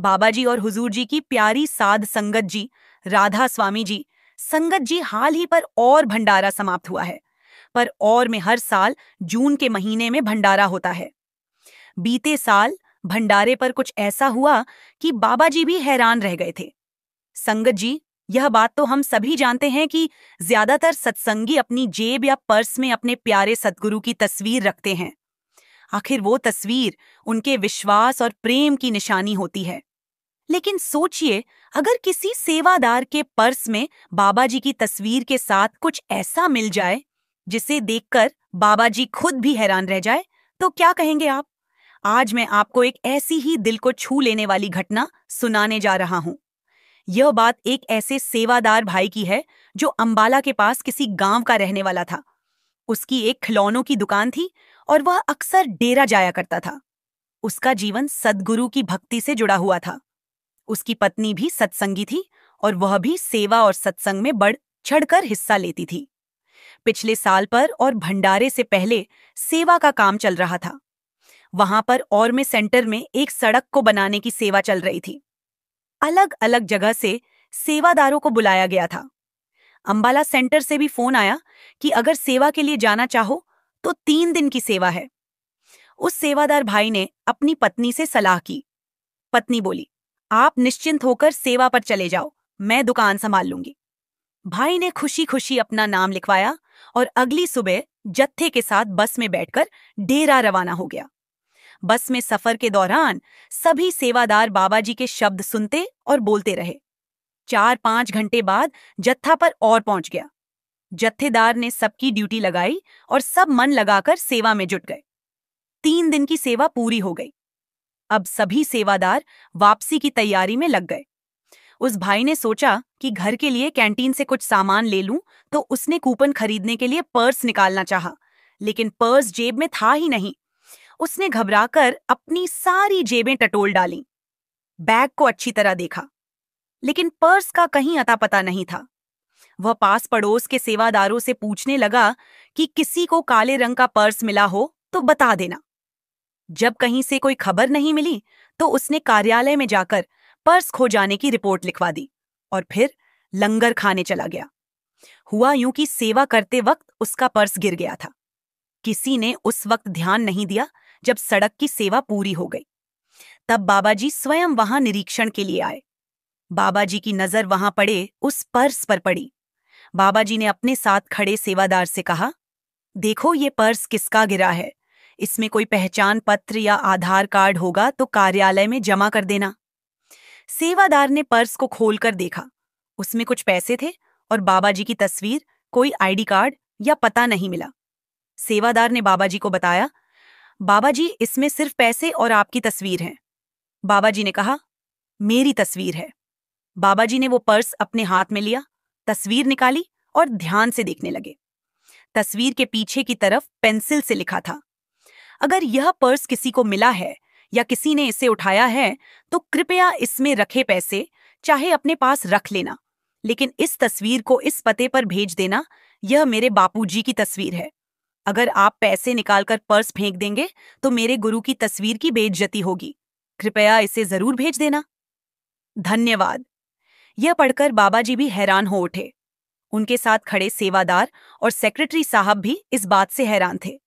बाबा जी और हुजूर जी की प्यारी साध संगत जी, राधा स्वामी जी, संगत जी हाल ही पर और भंडारा समाप्त हुआ है। पर और में हर साल जून के महीने में भंडारा होता है। बीते साल भंडारे पर कुछ ऐसा हुआ कि बाबा जी भी हैरान रह गए थे। संगत जी, यह बात तो हम सभी जानते हैं कि ज्यादातर सत्संगी अपनी जेब या पर्स में अपने प्यारे सद्गुरु की तस्वीर रखते हैं। आखिर वो तस्वीर उनके विश्वास और प्रेम की निशानी होती है। लेकिन सोचिए, अगर किसी सेवादार के पर्स में बाबा जी की तस्वीर के साथ कुछ ऐसा मिल जाए जिसे देखकर बाबा जी खुद भी हैरान रह जाए, तो क्या कहेंगे आप? आज मैं आपको एक ऐसी ही दिल को छू लेने वाली घटना सुनाने जा रहा हूं। यह बात एक ऐसे सेवादार भाई की है जो अंबाला के पास किसी गांव का रहने वाला था। उसकी एक खिलौनों की दुकान थी और वह अक्सर डेरा जाया करता था। उसका जीवन सद्गुरु की भक्ति से जुड़ा हुआ था। उसकी पत्नी भी सत्संगी थी और वह भी सेवा और सत्संग में बढ़ चढ़कर हिस्सा लेती थी। पिछले साल पर और भंडारे से पहले सेवा का काम चल रहा था। वहां पर और में सेंटर में एक सड़क को बनाने की सेवा चल रही थी। अलग अलग जगह से सेवादारों को बुलाया गया था। अंबाला सेंटर से भी फोन आया कि अगर सेवा के लिए जाना चाहो तो 3 दिन की सेवा है। उस सेवादार भाई ने अपनी पत्नी से सलाह की। पत्नी बोली, आप निश्चिंत होकर सेवा पर चले जाओ, मैं दुकान संभाल लूंगी। भाई ने खुशी खुशी अपना नाम लिखवाया और अगली सुबह जत्थे के साथ बस में बैठकर डेरा रवाना हो गया। बस में सफर के दौरान सभी सेवादार बाबा जी के शब्द सुनते और बोलते रहे। 4-5 घंटे बाद जत्था पर और पहुंच गया। जत्थेदार ने सबकी ड्यूटी लगाई और सब मन लगाकर सेवा में जुट गए। 3 दिन की सेवा पूरी हो गई। अब सभी सेवादार वापसी की तैयारी में लग गए। उस भाई ने सोचा कि घर के लिए कैंटीन से कुछ सामान ले लूं, तो उसने कूपन खरीदने के लिए पर्स निकालना चाहा, लेकिन पर्स जेब में था ही नहीं। उसने घबराकर अपनी सारी जेबें टटोल डालीं। बैग को अच्छी तरह देखा, लेकिन पर्स का कहीं अता पता नहीं था। वह पास पड़ोस के सेवादारों से पूछने लगा कि किसी को काले रंग का पर्स मिला हो तो बता देना। जब कहीं से कोई खबर नहीं मिली तो उसने कार्यालय में जाकर पर्स खो जाने की रिपोर्ट लिखवा दी और फिर लंगर खाने चला गया। हुआ यूं कि सेवा करते वक्त उसका पर्स गिर गया था। किसी ने उस वक्त ध्यान नहीं दिया जब सड़क की सेवा पूरी हो गई। तब बाबा जी स्वयं वहां निरीक्षण के लिए आए। बाबा जी की नजर वहां पड़े उस पर्स पर पड़ी। बाबा जी ने अपने साथ खड़े सेवादार से कहा, देखो ये पर्स किसका गिरा है। इसमें कोई पहचान पत्र या आधार कार्ड होगा तो कार्यालय में जमा कर देना। सेवादार ने पर्स को खोलकर देखा। उसमें कुछ पैसे थे और बाबा जी की तस्वीर, कोई आईडी कार्ड या पता नहीं मिला। सेवादार ने बाबा जी को बताया, बाबा जी इसमें सिर्फ पैसे और आपकी तस्वीर है। बाबा जी ने कहा, मेरी तस्वीर है। बाबा जी ने वो पर्स अपने हाथ में लिया, तस्वीर निकाली और ध्यान से देखने लगे। तस्वीर के पीछे की तरफ पेंसिल से लिखा था, अगर यह पर्स किसी को मिला है या किसी ने इसे उठाया है तो कृपया इसमें रखे पैसे चाहे अपने पास रख लेना, लेकिन इस तस्वीर को इस पते पर भेज देना। यह मेरे बापूजी की तस्वीर है। अगर आप पैसे निकालकर पर्स फेंक देंगे तो मेरे गुरु की तस्वीर की बेइज्जती होगी। कृपया इसे जरूर भेज देना। धन्यवाद। यह पढ़कर बाबा जी भी हैरान हो उठे। उनके साथ खड़े सेवादार और सेक्रेटरी साहब भी इस बात से हैरान थे।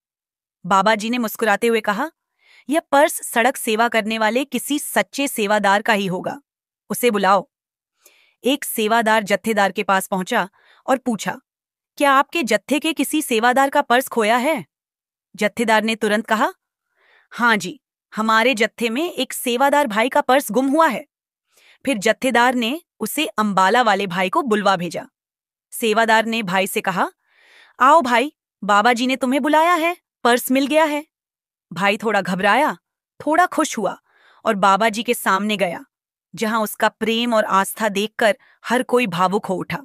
बाबा जी ने मुस्कुराते हुए कहा, यह पर्स सड़क सेवा करने वाले किसी सच्चे सेवादार का ही होगा। उसे बुलाओ। एक सेवादार जत्थेदार के पास पहुंचा और पूछा, क्या आपके जत्थे के किसी सेवादार का पर्स खोया है? जत्थेदार ने तुरंत कहा, हाँ जी, हमारे जत्थे में एक सेवादार भाई का पर्स गुम हुआ है। फिर जत्थेदार ने उसे अंबाला वाले भाई को बुलवा भेजा। सेवादार ने भाई से कहा, आओ भाई, बाबा जी ने तुम्हें बुलाया है, पर्स मिल गया है। भाई थोड़ा घबराया, थोड़ा खुश हुआ और बाबा जी के सामने गया, जहां उसका प्रेम और आस्था देखकर हर कोई भावुक हो उठा।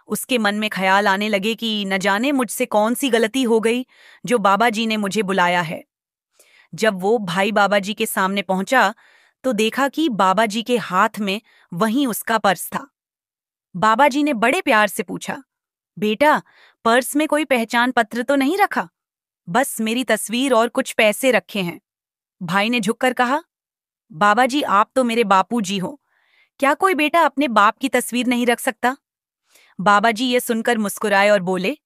उसके मन में ख्याल आने लगे कि न जाने मुझसे कौन सी गलती हो गई जो बाबा जी ने मुझे बुलाया है। जब वो भाई बाबा जी के सामने पहुंचा तो देखा कि बाबा जी के हाथ में वहीं उसका पर्स था। बाबा जी ने बड़े प्यार से पूछा, बेटा, पर्स में कोई पहचान पत्र तो नहीं रखा? बस मेरी तस्वीर और कुछ पैसे रखे हैं। भाई ने झुककर कहा, बाबा जी, आप तो मेरे बापू जी हो। क्या कोई बेटा अपने बाप की तस्वीर नहीं रख सकता? बाबा जी ये सुनकर मुस्कुराए और बोले,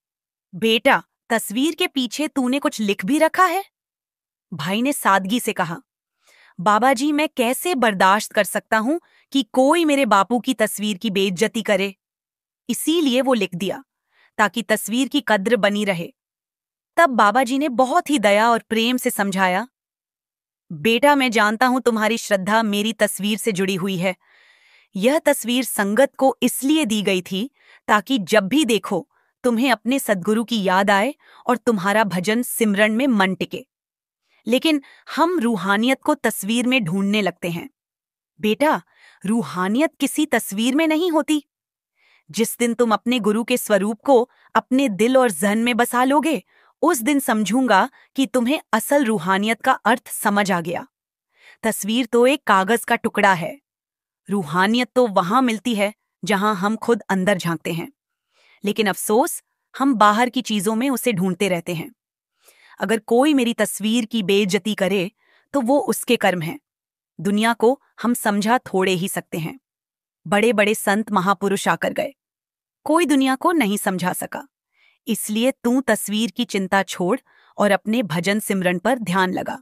बेटा, तस्वीर के पीछे तूने कुछ लिख भी रखा है? भाई ने सादगी से कहा, बाबा जी, मैं कैसे बर्दाश्त कर सकता हूं कि कोई मेरे बापू की तस्वीर की बेइज्जती करे। इसीलिए वो लिख दिया, ताकि तस्वीर की कद्र बनी रहे। तब बाबा जी ने बहुत ही दया और प्रेम से समझाया, बेटा, मैं जानता हूं तुम्हारी श्रद्धा मेरी तस्वीर से जुड़ी हुई है। यह तस्वीर संगत को इसलिए दी गई थी ताकि जब भी देखो तुम्हें अपने सद्गुरु की याद आए और तुम्हारा भजन सिमरन में मन टिके। लेकिन हम रूहानियत को तस्वीर में ढूंढने लगते हैं। बेटा, रूहानियत किसी तस्वीर में नहीं होती। जिस दिन तुम अपने गुरु के स्वरूप को अपने दिल और जहन में बसा लोगे, उस दिन समझूंगा कि तुम्हें असल रूहानियत का अर्थ समझ आ गया। तस्वीर तो एक कागज का टुकड़ा है। रूहानियत तो वहां मिलती है जहां हम खुद अंदर झांकते हैं। लेकिन अफसोस, हम बाहर की चीजों में उसे ढूंढते रहते हैं। अगर कोई मेरी तस्वीर की बेइज्जती करे तो वो उसके कर्म हैं। दुनिया को हम समझा थोड़े ही सकते हैं। बड़े बड़े संत महापुरुष आकर गए, कोई दुनिया को नहीं समझा सका। इसलिए तू तस्वीर की चिंता छोड़ और अपने भजन सिमरन पर ध्यान लगा।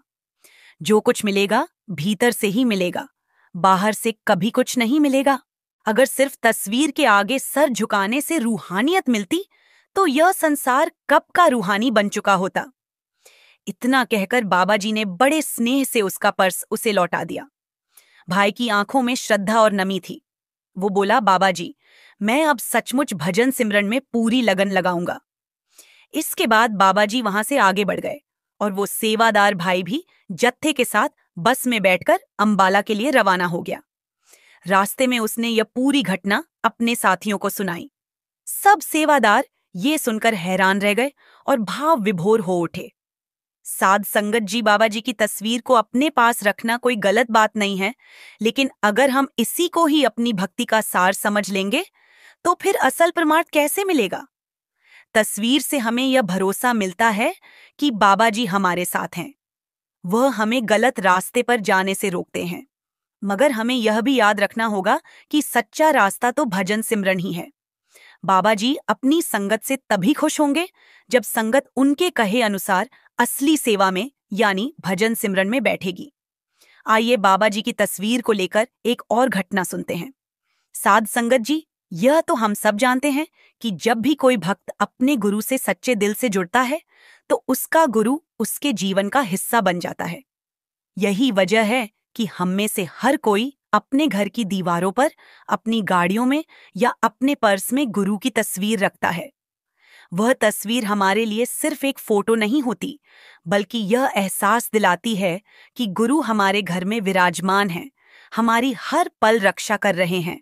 जो कुछ मिलेगा भीतर से ही मिलेगा, बाहर से कभी कुछ नहीं मिलेगा। अगर सिर्फ तस्वीर के आगे सर झुकाने से रूहानियत मिलती तो यह संसार कब का रूहानी बन चुका होता। इतना कहकर बाबा जी ने बड़े स्नेह से उसका पर्स उसे लौटा दिया। भाई की आंखों में श्रद्धा और नमी थी। वो बोला, बाबा जी, मैं अब सचमुच भजन सिमरन में पूरी लगन लगाऊंगा। इसके बाद बाबा जी वहां से आगे बढ़ गए और वो सेवादार भाई भी जत्थे के साथ बस में बैठकर अंबाला के लिए रवाना हो गया। रास्ते में उसने यह पूरी घटना अपने साथियों को सुनाई। सब सेवादार ये सुनकर हैरान रह गए और भाव विभोर हो उठे। साध संगत जी, बाबा जी की तस्वीर को अपने पास रखना कोई गलत बात नहीं है, लेकिन अगर हम इसी को ही अपनी भक्ति का सार समझ लेंगे तो फिर असल प्रमाण कैसे मिलेगा? तस्वीर से हमें यह भरोसा मिलता है कि बाबा जी हमारे साथ हैं। वह हमें गलत रास्ते पर जाने से रोकते हैं। मगर हमें यह भी याद रखना होगा कि सच्चा रास्ता तो भजन सिमरन ही है। बाबा जी अपनी संगत से तभी खुश होंगे जब संगत उनके कहे अनुसार असली सेवा में यानी भजन सिमरन में बैठेगी। आइए बाबा जी की तस्वीर को लेकर एक और घटना सुनते हैं। साध संगत जी, यह तो हम सब जानते हैं कि जब भी कोई भक्त अपने गुरु से सच्चे दिल से जुड़ता है तो उसका गुरु उसके जीवन का हिस्सा बन जाता है। यही वजह है कि हम में से हर कोई अपने घर की दीवारों पर, अपनी गाड़ियों में या अपने पर्स में गुरु की तस्वीर रखता है। वह तस्वीर हमारे लिए सिर्फ एक फोटो नहीं होती, बल्कि यह एहसास दिलाती है कि गुरु हमारे घर में विराजमान हैं, हमारी हर पल रक्षा कर रहे हैं।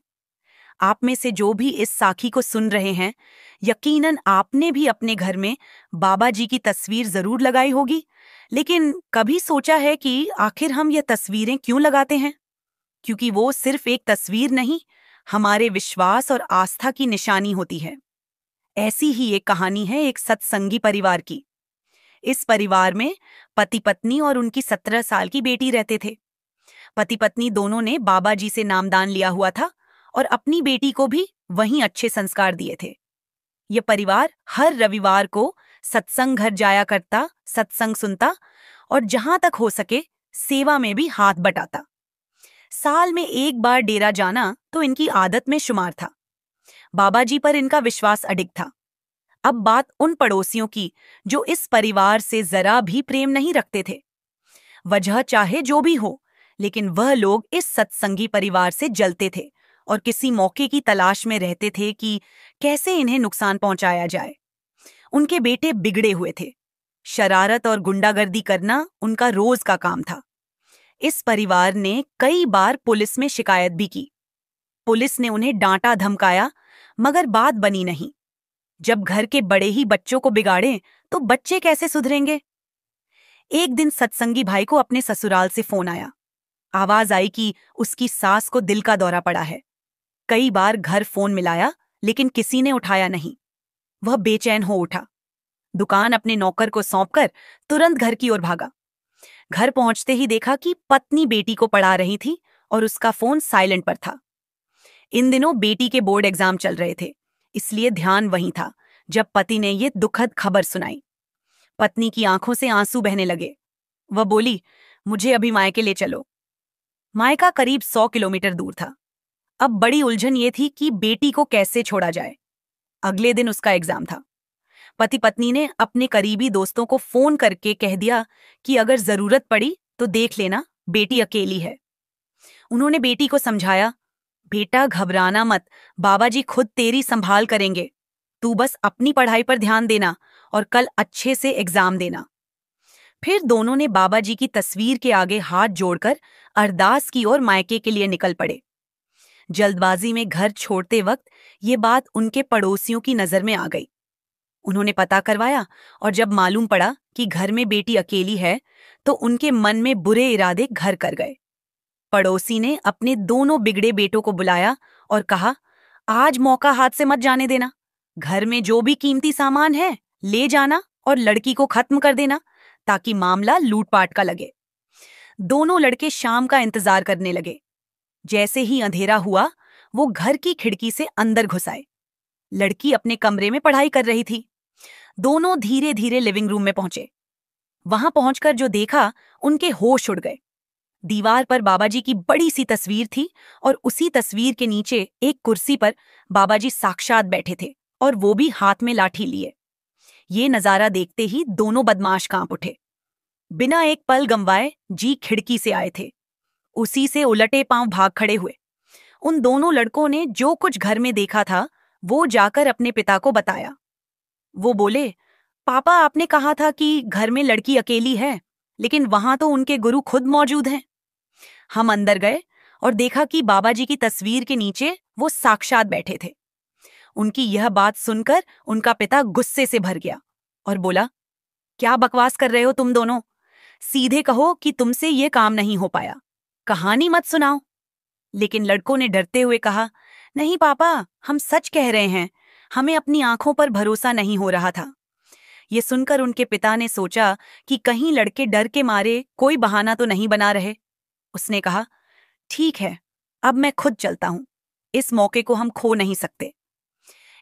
आप में से जो भी इस साखी को सुन रहे हैं, यकीनन आपने भी अपने घर में बाबा जी की तस्वीर जरूर लगाई होगी। लेकिन कभी सोचा है कि आखिर हम ये तस्वीरें क्यों लगाते हैं? क्योंकि वो सिर्फ एक तस्वीर नहीं, हमारे विश्वास और आस्था की निशानी होती है। ऐसी ही एक कहानी है एक सत्संगी परिवार की। इस परिवार में पति पत्नी और उनकी 17 साल की बेटी रहते थे। पति पत्नी दोनों ने बाबा जी से नामदान लिया हुआ था और अपनी बेटी को भी वहीं अच्छे संस्कार दिए थे। ये परिवार हर रविवार को सत्संग घर जाया करता, सत्संग सुनता और जहां तक हो सके सेवा में भी हाथ बटाता। साल में एक बार डेरा जाना तो इनकी आदत में शुमार था। बाबा जी पर इनका विश्वास अडिग था। अब बात उन पड़ोसियों की जो इस परिवार से जरा भी प्रेम नहीं रखते थे। वजह चाहे जो भी हो, लेकिन वह लोग इस सत्संगी परिवार से जलते थे और किसी मौके की तलाश में रहते थे कि कैसे इन्हें नुकसान पहुंचाया जाए। उनके बेटे बिगड़े हुए थे। शरारत और गुंडागर्दी करना उनका रोज का काम था। इस परिवार ने कई बार पुलिस में शिकायत भी की। पुलिस ने उन्हें डांटा धमकाया, मगर बात बनी नहीं। जब घर के बड़े ही बच्चों को बिगाड़ें तो बच्चे कैसे सुधरेंगे? एक दिन सत्संगी भाई को अपने ससुराल से फोन आया। आवाज आई कि उसकी सास को दिल का दौरा पड़ा है। कई बार घर फोन मिलाया, लेकिन किसी ने उठाया नहीं। वह बेचैन हो उठा। दुकान अपने नौकर को सौंपकर तुरंत घर की ओर भागा। घर पहुंचते ही देखा कि पत्नी बेटी को पढ़ा रही थी और उसका फोन साइलेंट पर था। इन दिनों बेटी के बोर्ड एग्जाम चल रहे थे, इसलिए ध्यान वहीं था जब पति ने ये दुखद खबर सुनाई। पत्नी की आंखों से आंसू बहने लगे। वह बोली, मुझे अभी मायके ले चलो। मायका करीब 100 किलोमीटर दूर था। अब बड़ी उलझन ये थी कि बेटी को कैसे छोड़ा जाए। अगले दिन उसका एग्जाम था। पति पत्नी ने अपने करीबी दोस्तों को फोन करके कह दिया कि अगर जरूरत पड़ी तो देख लेना, बेटी अकेली है। उन्होंने बेटी को समझाया, बेटा घबराना मत, बाबा जी खुद तेरी संभाल करेंगे। तू बस अपनी पढ़ाई पर ध्यान देना और कल अच्छे से एग्जाम देना। फिर दोनों ने बाबा जी की तस्वीर के आगे हाथ जोड़कर अरदास की और मायके के लिए निकल पड़े। जल्दबाजी में घर छोड़ते वक्त ये बात उनके पड़ोसियों की नजर में आ गई। उन्होंने पता करवाया और जब मालूम पड़ा कि घर में बेटी अकेली है तो उनके मन में बुरे इरादे घर कर गए। पड़ोसी ने अपने दोनों बिगड़े बेटों को बुलाया और कहा, आज मौका हाथ से मत जाने देना। घर में जो भी कीमती सामान है ले जाना और लड़की को खत्म कर देना ताकि मामला लूटपाट का लगे। दोनों लड़के शाम का इंतजार करने लगे। जैसे ही अंधेरा हुआ वो घर की खिड़की से अंदर घुस आए। लड़की अपने कमरे में पढ़ाई कर रही थी। दोनों धीरे धीरे लिविंग रूम में पहुंचे। वहां पहुंचकर जो देखा उनके होश उड़ गए। दीवार पर बाबाजी की बड़ी सी तस्वीर थी और उसी तस्वीर के नीचे एक कुर्सी पर बाबाजी साक्षात बैठे थे और वो भी हाथ में लाठी लिए। ये नजारा देखते ही दोनों बदमाश कांप उठे। बिना एक पल गंवाए जी खिड़की से आए थे। उसी से उलटे पांव भाग खड़े हुए। उन दोनों लड़कों ने जो कुछ घर में देखा था वो जाकर अपने पिता को बताया। वो बोले, पापा आपने कहा था कि घर में लड़की अकेली है, लेकिन वहां तो उनके गुरु खुद मौजूद हैं। हम अंदर गए और देखा कि बाबाजी की तस्वीर के नीचे वो साक्षात बैठे थे। उनकी यह बात सुनकर उनका पिता गुस्से से भर गया और बोला, क्या बकवास कर रहे हो तुम दोनों? सीधे कहो कि तुमसे ये काम नहीं हो पाया, कहानी मत सुनाओ। लेकिन लड़कों ने डरते हुए कहा, नहीं पापा, हम सच कह रहे हैं, हमें अपनी आंखों पर भरोसा नहीं हो रहा था। ये सुनकर उनके पिता ने सोचा कि कहीं लड़के डर के मारे कोई बहाना तो नहीं बना रहे। उसने कहा, ठीक है, अब मैं खुद चलता हूं, इस मौके को हम खो नहीं सकते।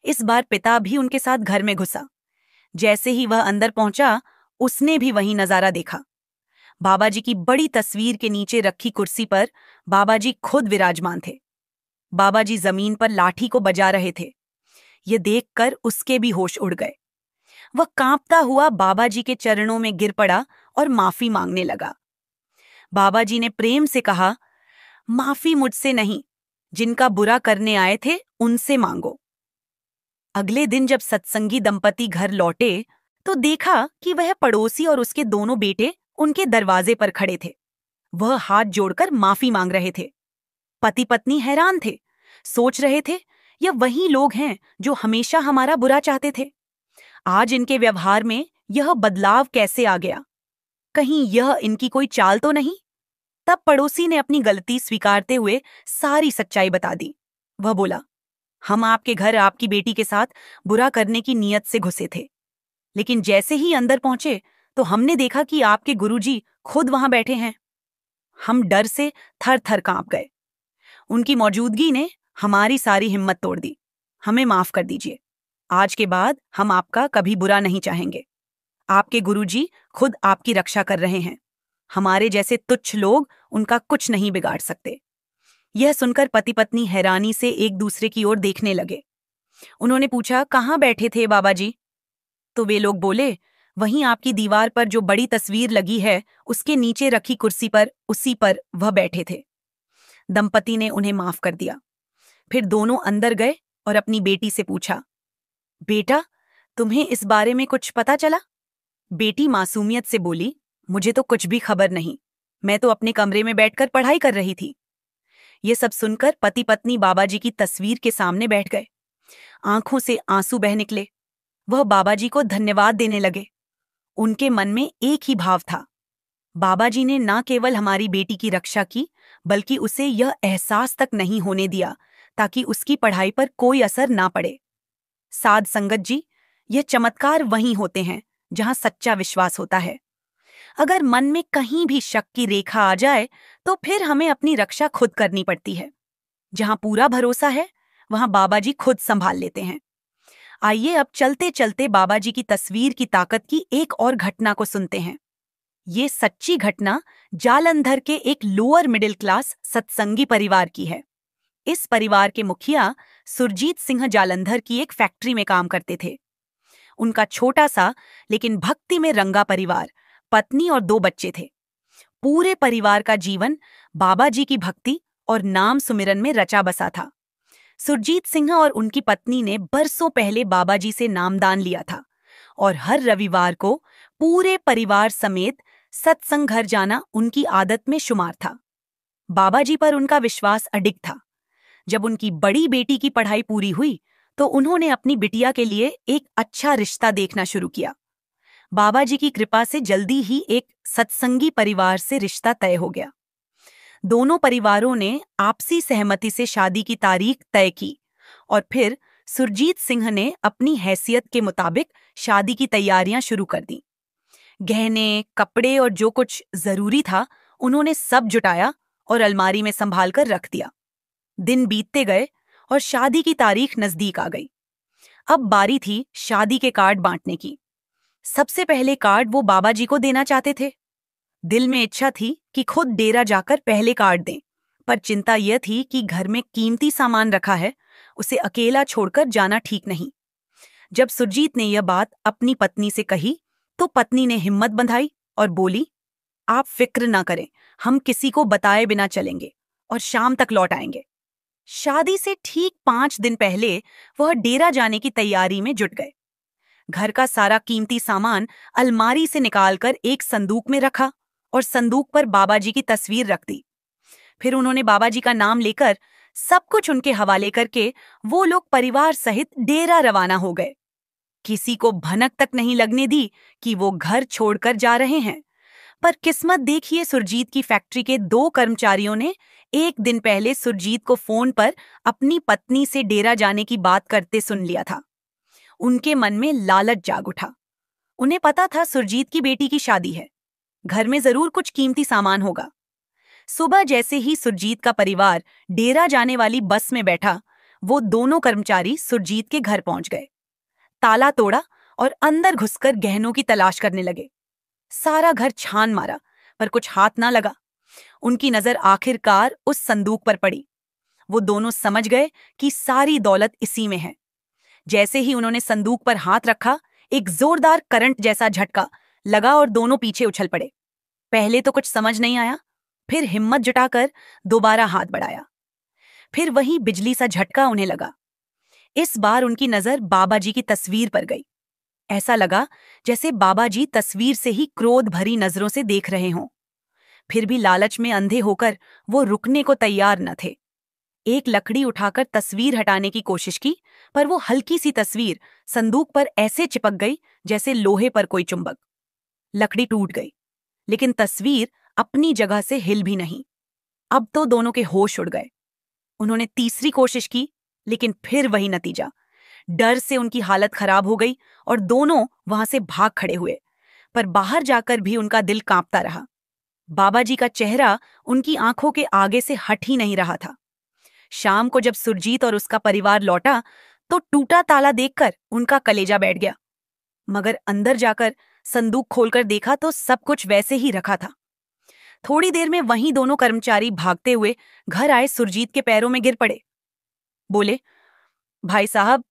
इस बार पिता भी उनके साथ घर में घुसा। जैसे ही वह अंदर पहुंचा उसने भी वही नजारा देखा। बाबाजी की बड़ी तस्वीर के नीचे रखी कुर्सी पर बाबाजी खुद विराजमान थे। बाबाजी जमीन पर लाठी को बजा रहे थे। ये देखकर उसके भी होश उड़ गए। वह कांपता हुआ बाबाजी के चरणों में गिर पड़ा और माफी मांगने लगा। बाबाजी ने प्रेम से कहा, माफी मुझसे नहीं, जिनका बुरा करने आए थे उनसे मांगो। अगले दिन जब सत्संगी दंपति घर लौटे तो देखा कि वह पड़ोसी और उसके दोनों बेटे उनके दरवाजे पर खड़े थे। वह हाथ जोड़कर माफी मांग रहे थे। पति पत्नी हैरान थे, सोच रहे थे यह वही लोग हैं जो हमेशा हमारा बुरा चाहते थे। आज इनके व्यवहार में यह बदलाव कैसे आ गया? कहीं यह इनकी कोई चाल तो नहीं? तब पड़ोसी ने अपनी गलती स्वीकारते हुए सारी सच्चाई बता दी। वह बोला, हम आपके घर आपकी बेटी के साथ बुरा करने की नीयत से घुसे थे, लेकिन जैसे ही अंदर पहुंचे तो हमने देखा कि आपके गुरुजी खुद वहां बैठे हैं। हम डर से थर थर कांप गए। उनकी मौजूदगी ने हमारी सारी हिम्मत तोड़ दी। हमें माफ कर दीजिए। आज के बाद हम आपका कभी बुरा नहीं चाहेंगे। आपके गुरुजी खुद आपकी रक्षा कर रहे हैं। हमारे जैसे तुच्छ लोग उनका कुछ नहीं बिगाड़ सकते। यह सुनकर पति पत्नी हैरानी से एक दूसरे की ओर देखने लगे। उन्होंने पूछा, कहाँ बैठे थे बाबा जी? तो वे लोग बोले, वहीं आपकी दीवार पर जो बड़ी तस्वीर लगी है उसके नीचे रखी कुर्सी पर, उसी पर वह बैठे थे। दंपति ने उन्हें माफ कर दिया। फिर दोनों अंदर गए और अपनी बेटी से पूछा, बेटा, तुम्हें इस बारे में कुछ पता चला? बेटी मासूमियत से बोली, मुझे तो कुछ भी खबर नहीं, मैं तो अपने कमरे में बैठकर पढ़ाई कर रही थी। ये सब सुनकर पति पत्नी बाबाजी की तस्वीर के सामने बैठ गए। आंखों से आंसू बह निकले। वह बाबाजी को धन्यवाद देने लगे। उनके मन में एक ही भाव था, बाबाजी ने न केवल हमारी बेटी की रक्षा की, बल्कि उसे यह एहसास तक नहीं होने दिया ताकि उसकी पढ़ाई पर कोई असर ना पड़े। साध संगत जी, यह चमत्कार वहीं होते हैं जहां सच्चा विश्वास होता है। अगर मन में कहीं भी शक की रेखा आ जाए तो फिर हमें अपनी रक्षा खुद करनी पड़ती है। जहां पूरा भरोसा है वहां बाबा जी खुद संभाल लेते हैं। आइए अब चलते चलते बाबा जी की तस्वीर की ताकत की एक और घटना को सुनते हैं। ये सच्ची घटना जालंधर के एक लोअर मिडिल क्लास सत्संगी परिवार की है। इस परिवार के मुखिया सुरजीत सिंह जालंधर की एक फैक्ट्री में काम करते थे। उनका छोटा सा लेकिन भक्ति में रंगा परिवार, पत्नी और 2 बच्चे थे। पूरे परिवार का जीवन बाबा जी की भक्ति और नाम सुमिरन में रचा बसा था। सुरजीत सिंह और उनकी पत्नी ने बरसों पहले बाबा जी से नामदान लिया था और हर रविवार को पूरे परिवार समेत सत्संग घर जाना उनकी आदत में शुमार था। बाबा जी पर उनका विश्वास अडिग था। जब उनकी बड़ी बेटी की पढ़ाई पूरी हुई तो उन्होंने अपनी बिटिया के लिए एक अच्छा रिश्ता देखना शुरू किया। बाबा जी की कृपा से जल्दी ही एक सत्संगी परिवार से रिश्ता तय हो गया। दोनों परिवारों ने आपसी सहमति से शादी की तारीख तय की और फिर सुरजीत सिंह ने अपनी हैसियत के मुताबिक शादी की तैयारियां शुरू कर दी। गहने, कपड़े और जो कुछ जरूरी था उन्होंने सब जुटाया और अलमारी में संभाल कर रख दिया। दिन बीतते गए और शादी की तारीख नजदीक आ गई। अब बारी थी शादी के कार्ड बांटने की। सबसे पहले कार्ड वो बाबा जी को देना चाहते थे। दिल में इच्छा थी कि खुद डेरा जाकर पहले कार्ड दें, पर चिंता यह थी कि घर में कीमती सामान रखा है, उसे अकेला छोड़कर जाना ठीक नहीं। जब सुरजीत ने यह बात अपनी पत्नी से कही तो पत्नी ने हिम्मत बंधाई और बोली, आप फिक्र ना करें, हम किसी को बताए बिना चलेंगे और शाम तक लौट आएंगे। शादी से ठीक 5 दिन पहले वह डेरा जाने की तैयारी में जुट गए। घर का सारा कीमती सामान अलमारी से निकालकर एक संदूक में रखा और संदूक पर बाबा जी की तस्वीर रख दी। फिर उन्होंने बाबा जी का नाम लेकर सब कुछ उनके हवाले करके वो लोग परिवार सहित डेरा रवाना हो गए। किसी को भनक तक नहीं लगने दी कि वो घर छोड़कर जा रहे हैं। पर किस्मत देखिए, सुरजीत की फैक्ट्री के 2 कर्मचारियों ने एक दिन पहले सुरजीत को फोन पर अपनी पत्नी से डेरा जाने की बात करते सुन लिया था। उनके मन में लालच जाग उठा। उन्हें पता था सुरजीत की बेटी की शादी है, घर में जरूर कुछ कीमती सामान होगा। सुबह जैसे ही सुरजीत का परिवार डेरा जाने वाली बस में बैठा, वो दोनों कर्मचारी सुरजीत के घर पहुंच गए। ताला तोड़ा और अंदर घुसकर गहनों की तलाश करने लगे। सारा घर छान मारा पर कुछ हाथ ना लगा। उनकी नजर आखिरकार उस संदूक पर पड़ी। वो दोनों समझ गए कि सारी दौलत इसी में है। जैसे ही उन्होंने संदूक पर हाथ रखा, एक जोरदार करंट जैसा झटका लगा और दोनों पीछे उछल पड़े। पहले तो कुछ समझ नहीं आया, फिर हिम्मत जुटाकर दोबारा हाथ बढ़ाया। फिर वही बिजली सा झटका उन्हें लगा। इस बार उनकी नजर बाबा जी की तस्वीर पर गई। ऐसा लगा जैसे बाबा जी तस्वीर से ही क्रोध भरी नजरों से देख रहे हों। फिर भी लालच में अंधे होकर वो रुकने को तैयार न थे। एक लकड़ी उठाकर तस्वीर हटाने की कोशिश की, पर वो हल्की सी तस्वीर संदूक पर ऐसे चिपक गई जैसे लोहे पर कोई चुंबक। लकड़ी टूट गई, लेकिन तस्वीर अपनी जगह से हिल भी नहीं। अब तो दोनों के होश उड़ गए। उन्होंने तीसरी कोशिश की, लेकिन फिर वही नतीजा। डर से उनकी हालत खराब हो गई और दोनों वहां से भाग खड़े हुए, पर बाहर जाकर भी उनका दिल कांपता रहा। बाबा जी का चेहरा उनकी आंखों के आगे से हट ही नहीं रहा था। शाम को जब सुरजीत और उसका परिवार लौटा तो टूटा ताला देखकर उनका कलेजा बैठ गया। मगर अंदर जाकर संदूक खोलकर देखा तो सब कुछ वैसे ही रखा था। थोड़ी देर में वहीं दोनों कर्मचारी भागते हुए घर आए सुरजीत के पैरों में गिर पड़े। बोले, भाई साहब,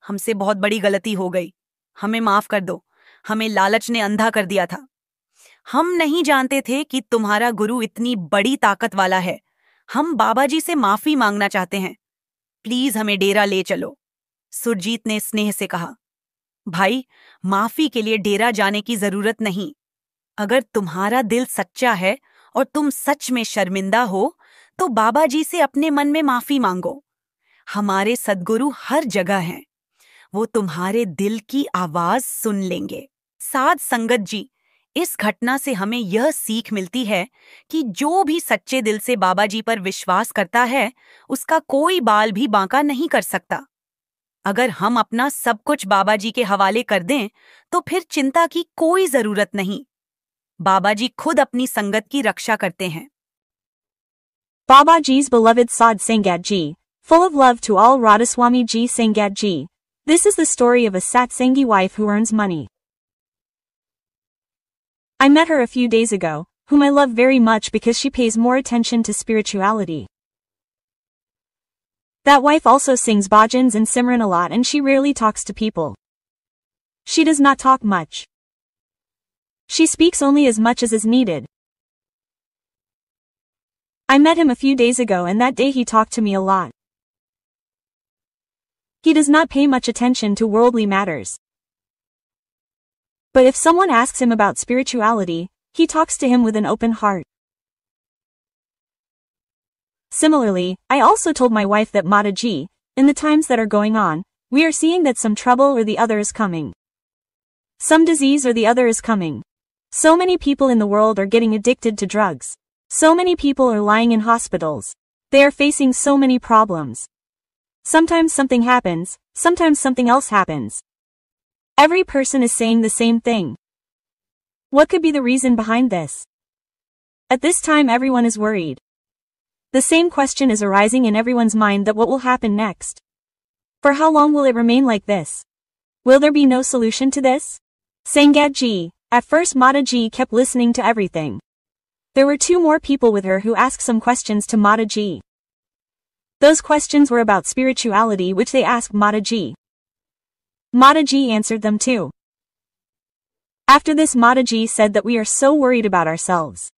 हमसे बहुत बड़ी गलती हो गई, हमें माफ कर दो। हमें लालच ने अंधा कर दिया था। हम नहीं जानते थे कि तुम्हारा गुरु इतनी बड़ी ताकत वाला है। हम बाबा जी से माफी मांगना चाहते हैं, प्लीज हमें डेरा ले चलो। सुरजीत ने स्नेह से कहा, भाई, माफी के लिए डेरा जाने की जरूरत नहीं। अगर तुम्हारा दिल सच्चा है और तुम सच में शर्मिंदा हो तो बाबा जी से अपने मन में माफी मांगो। हमारे सद्गुरु हर जगह हैं, वो तुम्हारे दिल की आवाज सुन लेंगे। साध संगत जी, इस घटना से हमें यह सीख मिलती है कि जो भी सच्चे दिल से बाबा जी पर विश्वास करता है, उसका कोई बाल भी बांका नहीं कर सकता। अगर हम अपना सब कुछ बाबा जी के हवाले कर दें तो फिर चिंता की कोई जरूरत नहीं। बाबा जी खुद अपनी संगत की रक्षा करते हैं। Babaji's beloved Sadh Sangat Ji, full of love to all Radhaswami Ji Sangat Ji. This is the story of a Satsangi wife who earns money. I met her a few days ago, whom I love very much because she pays more attention to spirituality. That wife also sings bhajans and Simran a lot, and she rarely talks to people. She does not talk much. She speaks only as much as is needed. I met him a few days ago, and that day he talked to me a lot. He does not pay much attention to worldly matters. But if someone asks him about spirituality, he talks to him with an open heart. Similarly, I also told my wife that Mataji, in the times that are going on, we are seeing that some trouble or the other is coming. Some disease or the other is coming. So many people in the world are getting addicted to drugs. So many people are lying in hospitals. They are facing so many problems. Sometimes something happens, sometimes something else happens. Every person is saying the same thing. What could be the reason behind this? At this time everyone is worried. The same question is arising in everyone's mind, that what will happen next? For how long will it remain like this? Will there be no solution to this? Sangat Ji, at first Mataji kept listening to everything. There were two more people with her who asked some questions to Mataji. Those questions were about spirituality, which they asked Mataji. Mataji answered them too. After this, Mataji said that we are so worried about ourselves.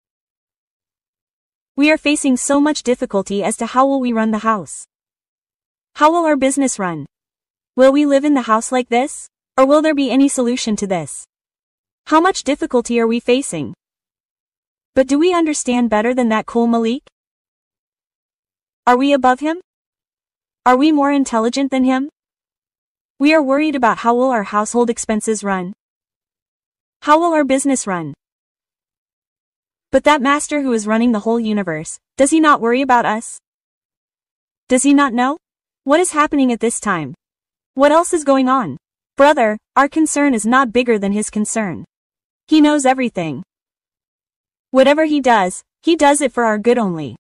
We are facing so much difficulty as to how will we run the house. How will our business run? Will we live in the house like this? Or will there be any solution to this? How much difficulty are we facing? But do we understand better than that Kul Malik? Are we above him? Are we more intelligent than him? We are worried about how will our household expenses run? How will our business run? But that master who is running the whole universe, does he not worry about us? Does he not know? What is happening at this time? What else is going on? Brother, our concern is not bigger than his concern. He knows everything. Whatever he does it for our good only.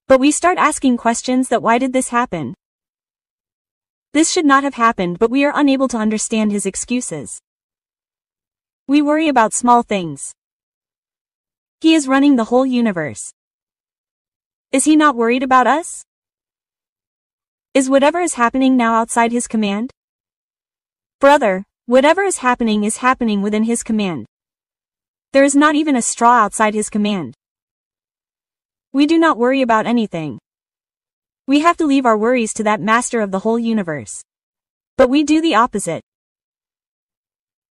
But we start asking questions that why did this happen? This should not have happened, but we are unable to understand his excuses. We worry about small things. He is running the whole universe. Is he not worried about us? Is whatever is happening now outside his command? Brother, whatever is happening within his command. There is not even a straw outside his command. We do not worry about anything. We have to leave our worries to that master of the whole universe. But we do the opposite.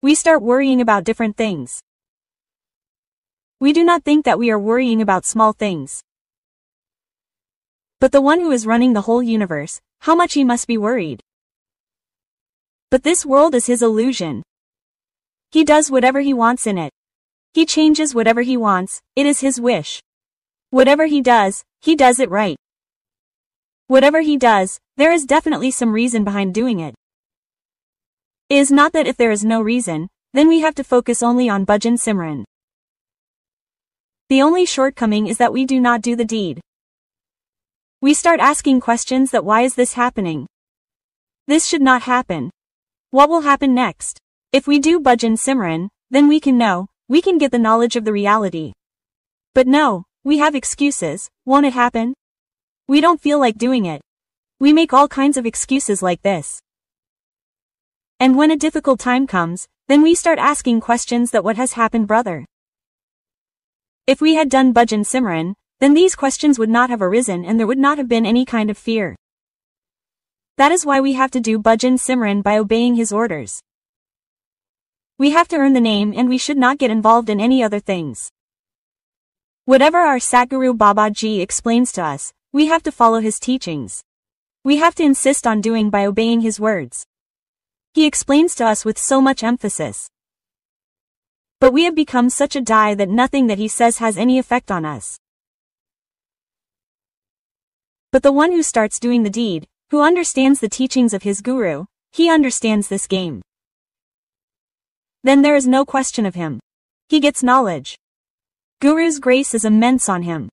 We start worrying about different things. We do not think that we are worrying about small things. But the one who is running the whole universe, how much he must be worried. But this world is his illusion. He does whatever he wants in it. He changes whatever he wants, it is his wish. Whatever he does it right. Whatever he does, there is definitely some reason behind doing it. It is not that if there is no reason, then we have to focus only on Bhajan Simran. The only shortcoming is that we do not do the deed. We start asking questions that why is this happening? This should not happen. What will happen next? If we do Bhajan Simran, then we can know, we can get the knowledge of the reality. But no, we have excuses, won't it happen? We don't feel like doing it. We make all kinds of excuses like this. And when a difficult time comes, then we start asking questions that what has happened, brother? If we had done Bhajan Simran, then these questions would not have arisen and there would not have been any kind of fear. That is why we have to do Bhajan Simran by obeying his orders. We have to earn the name and we should not get involved in any other things. Whatever our Satguru Babaji explains to us, we have to follow his teachings. We have to insist on doing by obeying his words. He explains to us with so much emphasis. But we have become such a die that nothing that he says has any effect on us. But the one who starts doing the deed, who understands the teachings of his guru, he understands this game. Then there is no question of him. He gets knowledge. Guru's grace is immense on him.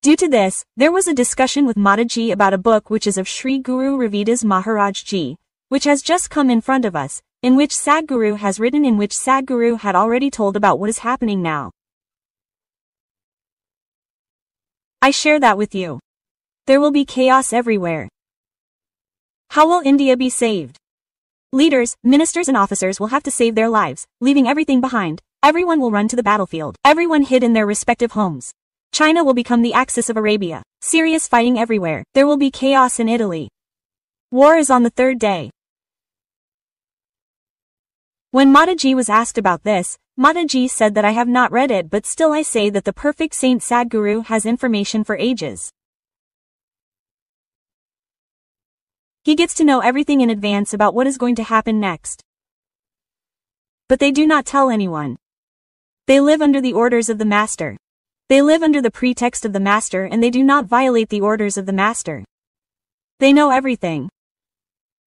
Due to this, there was a discussion with Mataji about a book which is of Sri Guru Ravidas Maharaj Ji, which has just come in front of us, in which Sadhguru has written, in which Sadhguru had already told about what is happening now. I share that with you. There will be chaos everywhere. How will India be saved? Leaders, ministers and officers will have to save their lives, leaving everything behind. Everyone will run to the battlefield. Everyone hid in their respective homes. China will become the axis of Arabia. Serious fighting everywhere. There will be chaos in Italy. War is on the third day. When Mataji was asked about this, Mataji said that I have not read it, but still I say that the perfect Saint Sadhguru has information for ages. He gets to know everything in advance about what is going to happen next. But they do not tell anyone. They live under the orders of the Master. They live under the pretext of the Master, and they do not violate the orders of the Master. They know everything.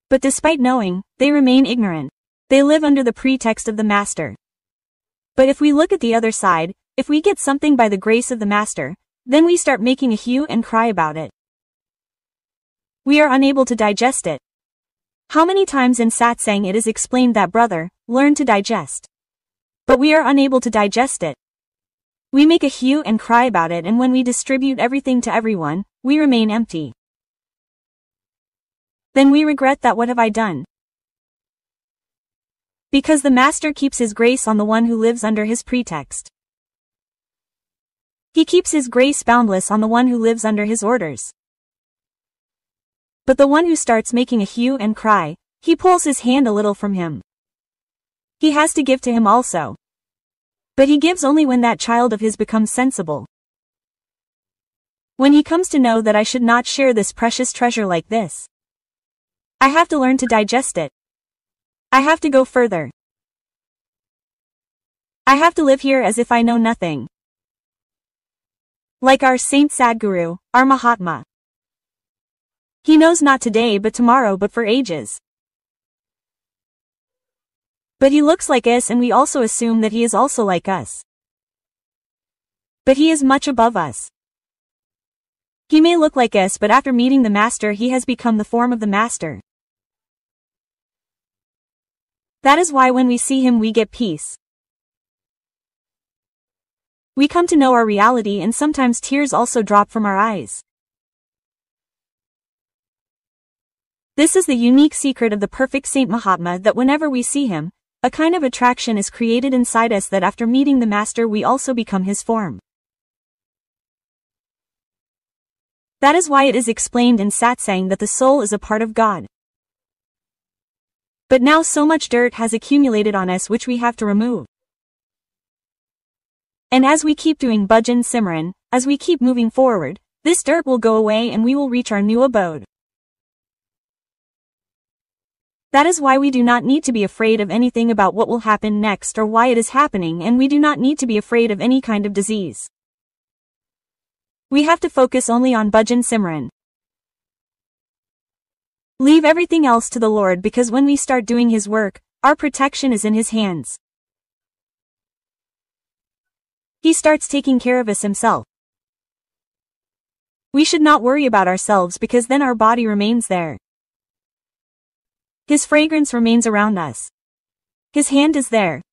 But despite knowing, they remain ignorant. They live under the pretext of the Master. But if we look at the other side, if we get something by the grace of the Master, then we start making a hue and cry about it. We are unable to digest it. How many times in satsang it is explained that brother, learn to digest. But we are unable to digest it. We make a hue and cry about it, and when we distribute everything to everyone, we remain empty. Then we regret that what have I done? Because the Master keeps his grace on the one who lives under his pretext. He keeps his grace boundless on the one who lives under his orders. But the one who starts making a hue and cry, he pulls his hand a little from him. He has to give to him also. But he gives only when that child of his becomes sensible. When he comes to know that I should not share this precious treasure like this. I have to learn to digest it. I have to go further. I have to live here as if I know nothing. Like our Saint Sadhguru, our Mahatma. He knows not today but tomorrow but for ages. But he looks like us, and we also assume that he is also like us. But he is much above us. He may look like us, but after meeting the Master he has become the form of the Master. That is why when we see him we get peace. We come to know our reality, and sometimes tears also drop from our eyes. This is the unique secret of the perfect Saint Mahatma, that whenever we see him, a kind of attraction is created inside us, that after meeting the Master we also become his form. That is why it is explained in satsang that the soul is a part of God. But now so much dirt has accumulated on us which we have to remove. And as we keep doing bhajan simran, as we keep moving forward, this dirt will go away and we will reach our new abode. That is why we do not need to be afraid of anything about what will happen next or why it is happening, and we do not need to be afraid of any kind of disease. We have to focus only on bhajan simran. Leave everything else to the Lord, because when we start doing his work, our protection is in his hands. He starts taking care of us himself. We should not worry about ourselves, because then our body remains there. His fragrance remains around us. His hand is there.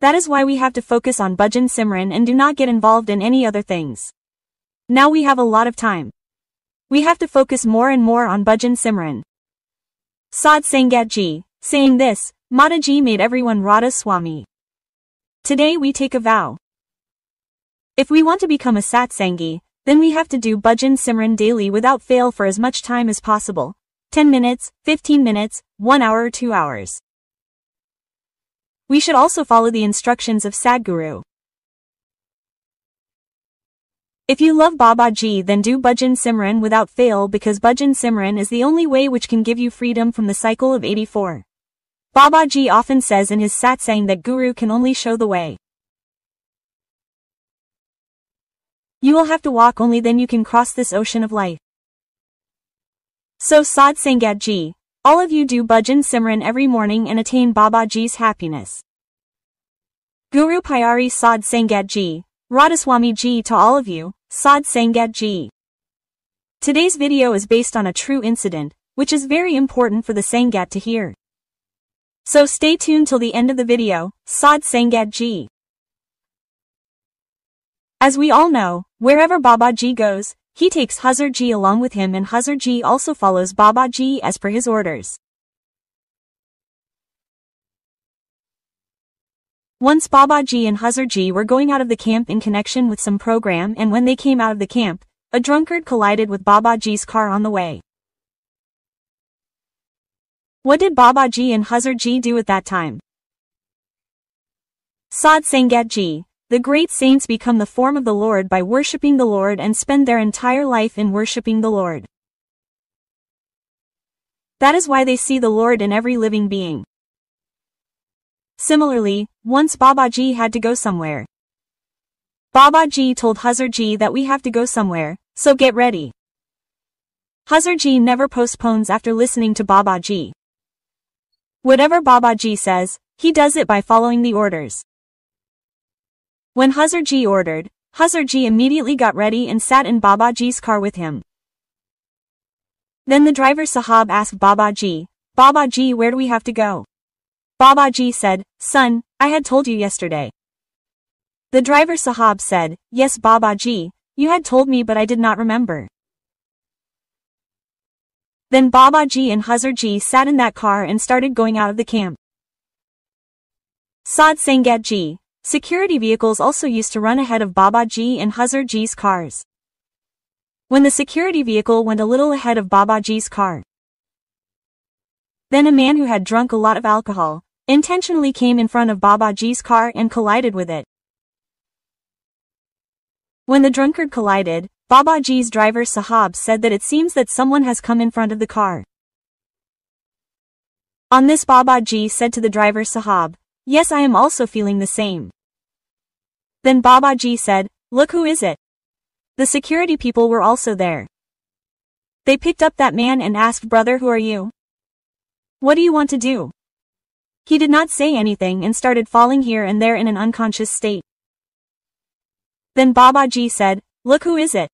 That is why we have to focus on bhajan simran and do not get involved in any other things. Now we have a lot of time. We have to focus more and more on bhajan simran. Sadh Sangat Ji, saying this, Mataji made everyone Radha Swami. Today we take a vow. If we want to become a satsangi, then we have to do bhajan simran daily without fail for as much time as possible. 10 minutes, 15 minutes, 1 hour or 2 hours. We should also follow the instructions of Sadhguru. If you love Babaji, then do bhajan simran without fail, because bhajan simran is the only way which can give you freedom from the cycle of 84. Babaji often says in his satsang that Guru can only show the way. You will have to walk, only then you can cross this ocean of life. So Sadh Sangat Ji, All of you do Bhajan Simran every morning and attain Babaji's happiness. Guru Pyari Sadh Sangat Ji, Radhaswami Ji to all of you, Sadh Sangat Ji. Today's video is based on a true incident, which is very important for the Sangat to hear. So stay tuned till the end of the video, Sadh Sangat Ji. As we all know, wherever Babaji goes, he takes Hazar Ji along with him, and Hazar Ji also follows Babaji as per his orders. Once Babaji and Hazar Ji were going out of the camp in connection with some program, and when they came out of the camp, a drunkard collided with Babaji's car on the way. What did Babaji and Hazar Ji do at that time? Sadh Sangat Ji. The great saints become the form of the Lord by worshipping the Lord and spend their entire life in worshipping the Lord. That is why they see the Lord in every living being. Similarly, once Babaji had to go somewhere. Babaji told Hazar Ji that we have to go somewhere, so get ready. Hazar Ji never postpones after listening to Babaji. Whatever Babaji says, he does it by following the orders. When Hazar Ji ordered, Hazar Ji immediately got ready and sat in Babaji's car with him. Then the driver Sahab asked Babaji, "Babaji, where do we have to go?" Babaji said, "Son, I had told you yesterday." The driver Sahab said, "Yes Babaji, you had told me but I did not remember." Then Babaji and Hazar Ji sat in that car and started going out of the camp. Sadh Sangat Ji. Security vehicles also used to run ahead of Babaji and Hazar Ji's cars. When the security vehicle went a little ahead of Babaji's car, then a man who had drunk a lot of alcohol intentionally came in front of Babaji's car and collided with it. When the drunkard collided, Babaji's driver Sahab said that it seems that someone has come in front of the car. On this, Babaji said to the driver Sahab, "Yes, I am also feeling the same." Then Babaji said, "Look, who is it?" The security people were also there. They picked up that man and asked, "Brother, who are you? What do you want to do?" He did not say anything and started falling here and there in an unconscious state. Then Babaji said, "Look, who is it?"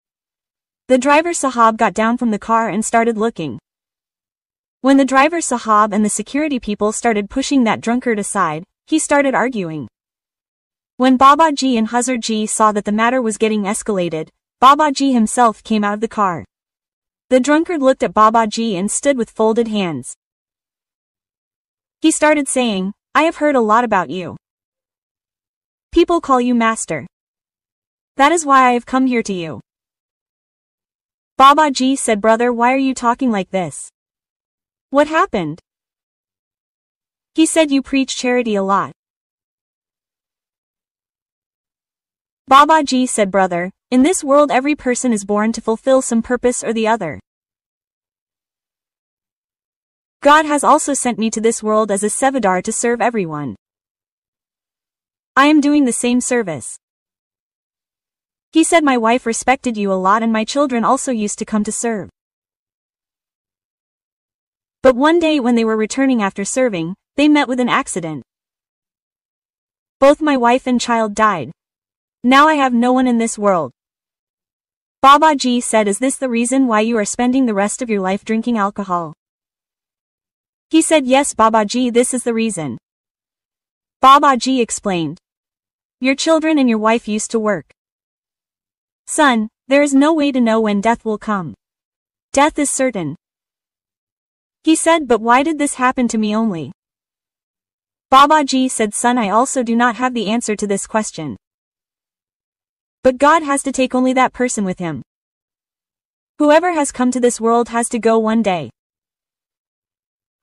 The driver Sahab got down from the car and started looking. When the driver Sahab and the security people started pushing that drunkard aside, he started arguing. When Babaji and Hazar Ji saw that the matter was getting escalated, Babaji himself came out of the car. The drunkard looked at Babaji and stood with folded hands. He started saying, "I have heard a lot about you. People call you master. That is why I have come here to you." Babaji said, "Brother, why are you talking like this? What happened?" He said, "You preach charity a lot." Babaji said, "Brother, in this world every person is born to fulfill some purpose or the other. God has also sent me to this world as a Sevadar to serve everyone. I am doing the same service." He said, "My wife respected you a lot and my children also used to come to serve. But one day when they were returning after serving, they met with an accident. Both my wife and child died. Now I have no one in this world." Babaji said, "Is this the reason why you are spending the rest of your life drinking alcohol?" He said, "Yes Babaji, this is the reason." Babaji explained, "Your children and your wife used to work. Son, there is no way to know when death will come. Death is certain." He said, "But why did this happen to me only?" Babaji said, "Son, I also do not have the answer to this question. But God has to take only that person with him. Whoever has come to this world has to go one day."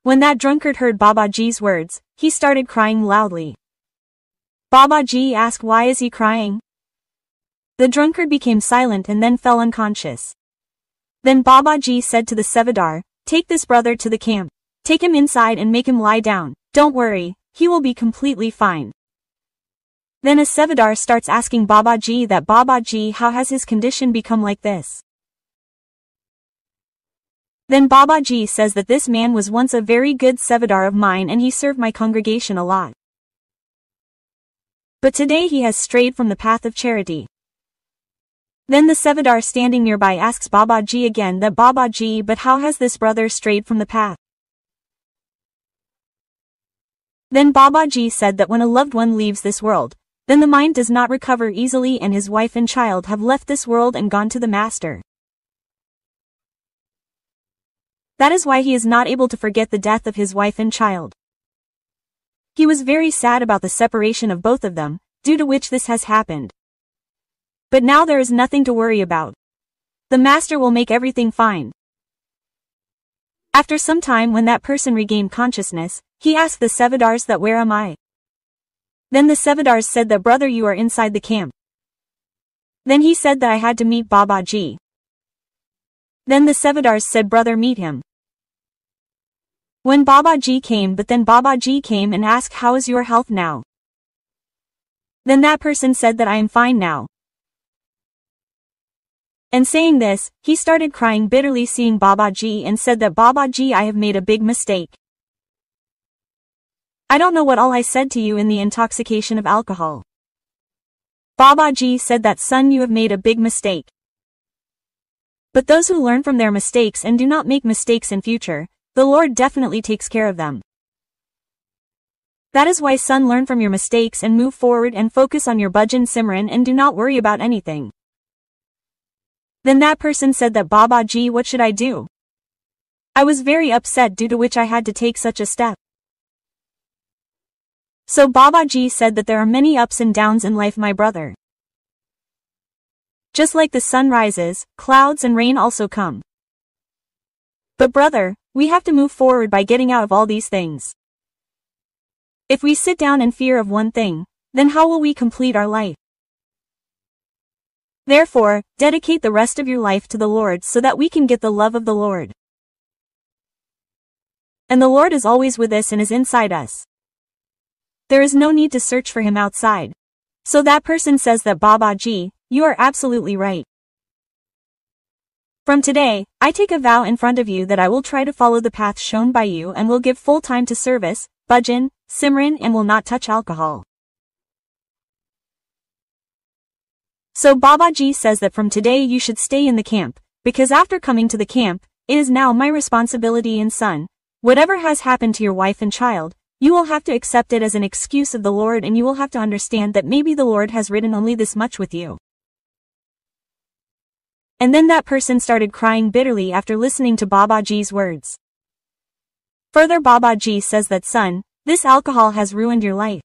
When that drunkard heard Babaji's words, he started crying loudly. Babaji asked, "Why is he crying?" The drunkard became silent and then fell unconscious. Then Babaji said to the Sevadar, "Take this brother to the camp. Take him inside and make him lie down. Don't worry, he will be completely fine." Then a Sevadar starts asking Babaji that, "Babaji, how has his condition become like this?" Then Babaji says that this man was once a very good Sevadar of mine and he served my congregation a lot. But today he has strayed from the path of charity. Then the Sevadar standing nearby asks Babaji again that Babaji, but how has this brother strayed from the path? Then Babaji said that when a loved one leaves this world, then the mind does not recover easily and his wife and child have left this world and gone to the master. That is why he is not able to forget the death of his wife and child. He was very sad about the separation of both of them, due to which this has happened. But now there is nothing to worry about. The master will make everything fine. After some time when that person regained consciousness, he asked the Sevadars that where am I? Then the Sevadars said that brother you are inside the camp. Then he said that I had to meet Babaji. Then the Sevadars said brother meet him. When Babaji came but then Babaji came and asked how is your health now? Then that person said that I am fine now. And saying this, he started crying bitterly seeing Babaji and said that Babaji I have made a big mistake. I don't know what all I said to you in the intoxication of alcohol. Babaji said that son you have made a big mistake. But those who learn from their mistakes and do not make mistakes in future, the Lord definitely takes care of them. That is why son learn from your mistakes and move forward and focus on your bhajan Simran and do not worry about anything. Then that person said that Babaji what should I do? I was very upset due to which I had to take such a step. So Babaji said that there are many ups and downs in life my brother. Just like the sun rises, clouds and rain also come. But brother, we have to move forward by getting out of all these things. If we sit down in fear of one thing, then how will we complete our life? Therefore, dedicate the rest of your life to the Lord so that we can get the love of the Lord. And the Lord is always with us and is inside us. There is no need to search for him outside. So that person says that Babaji, you are absolutely right. From today, I take a vow in front of you that I will try to follow the path shown by you and will give full time to service, bhajan, Simran and will not touch alcohol. So Babaji says that from today you should stay in the camp, because after coming to the camp, it is now my responsibility and son. Whatever has happened to your wife and child, you will have to accept it as an excuse of the Lord and you will have to understand that maybe the Lord has written only this much with you. And then that person started crying bitterly after listening to Babaji's words. Further Babaji says that son, this alcohol has ruined your life.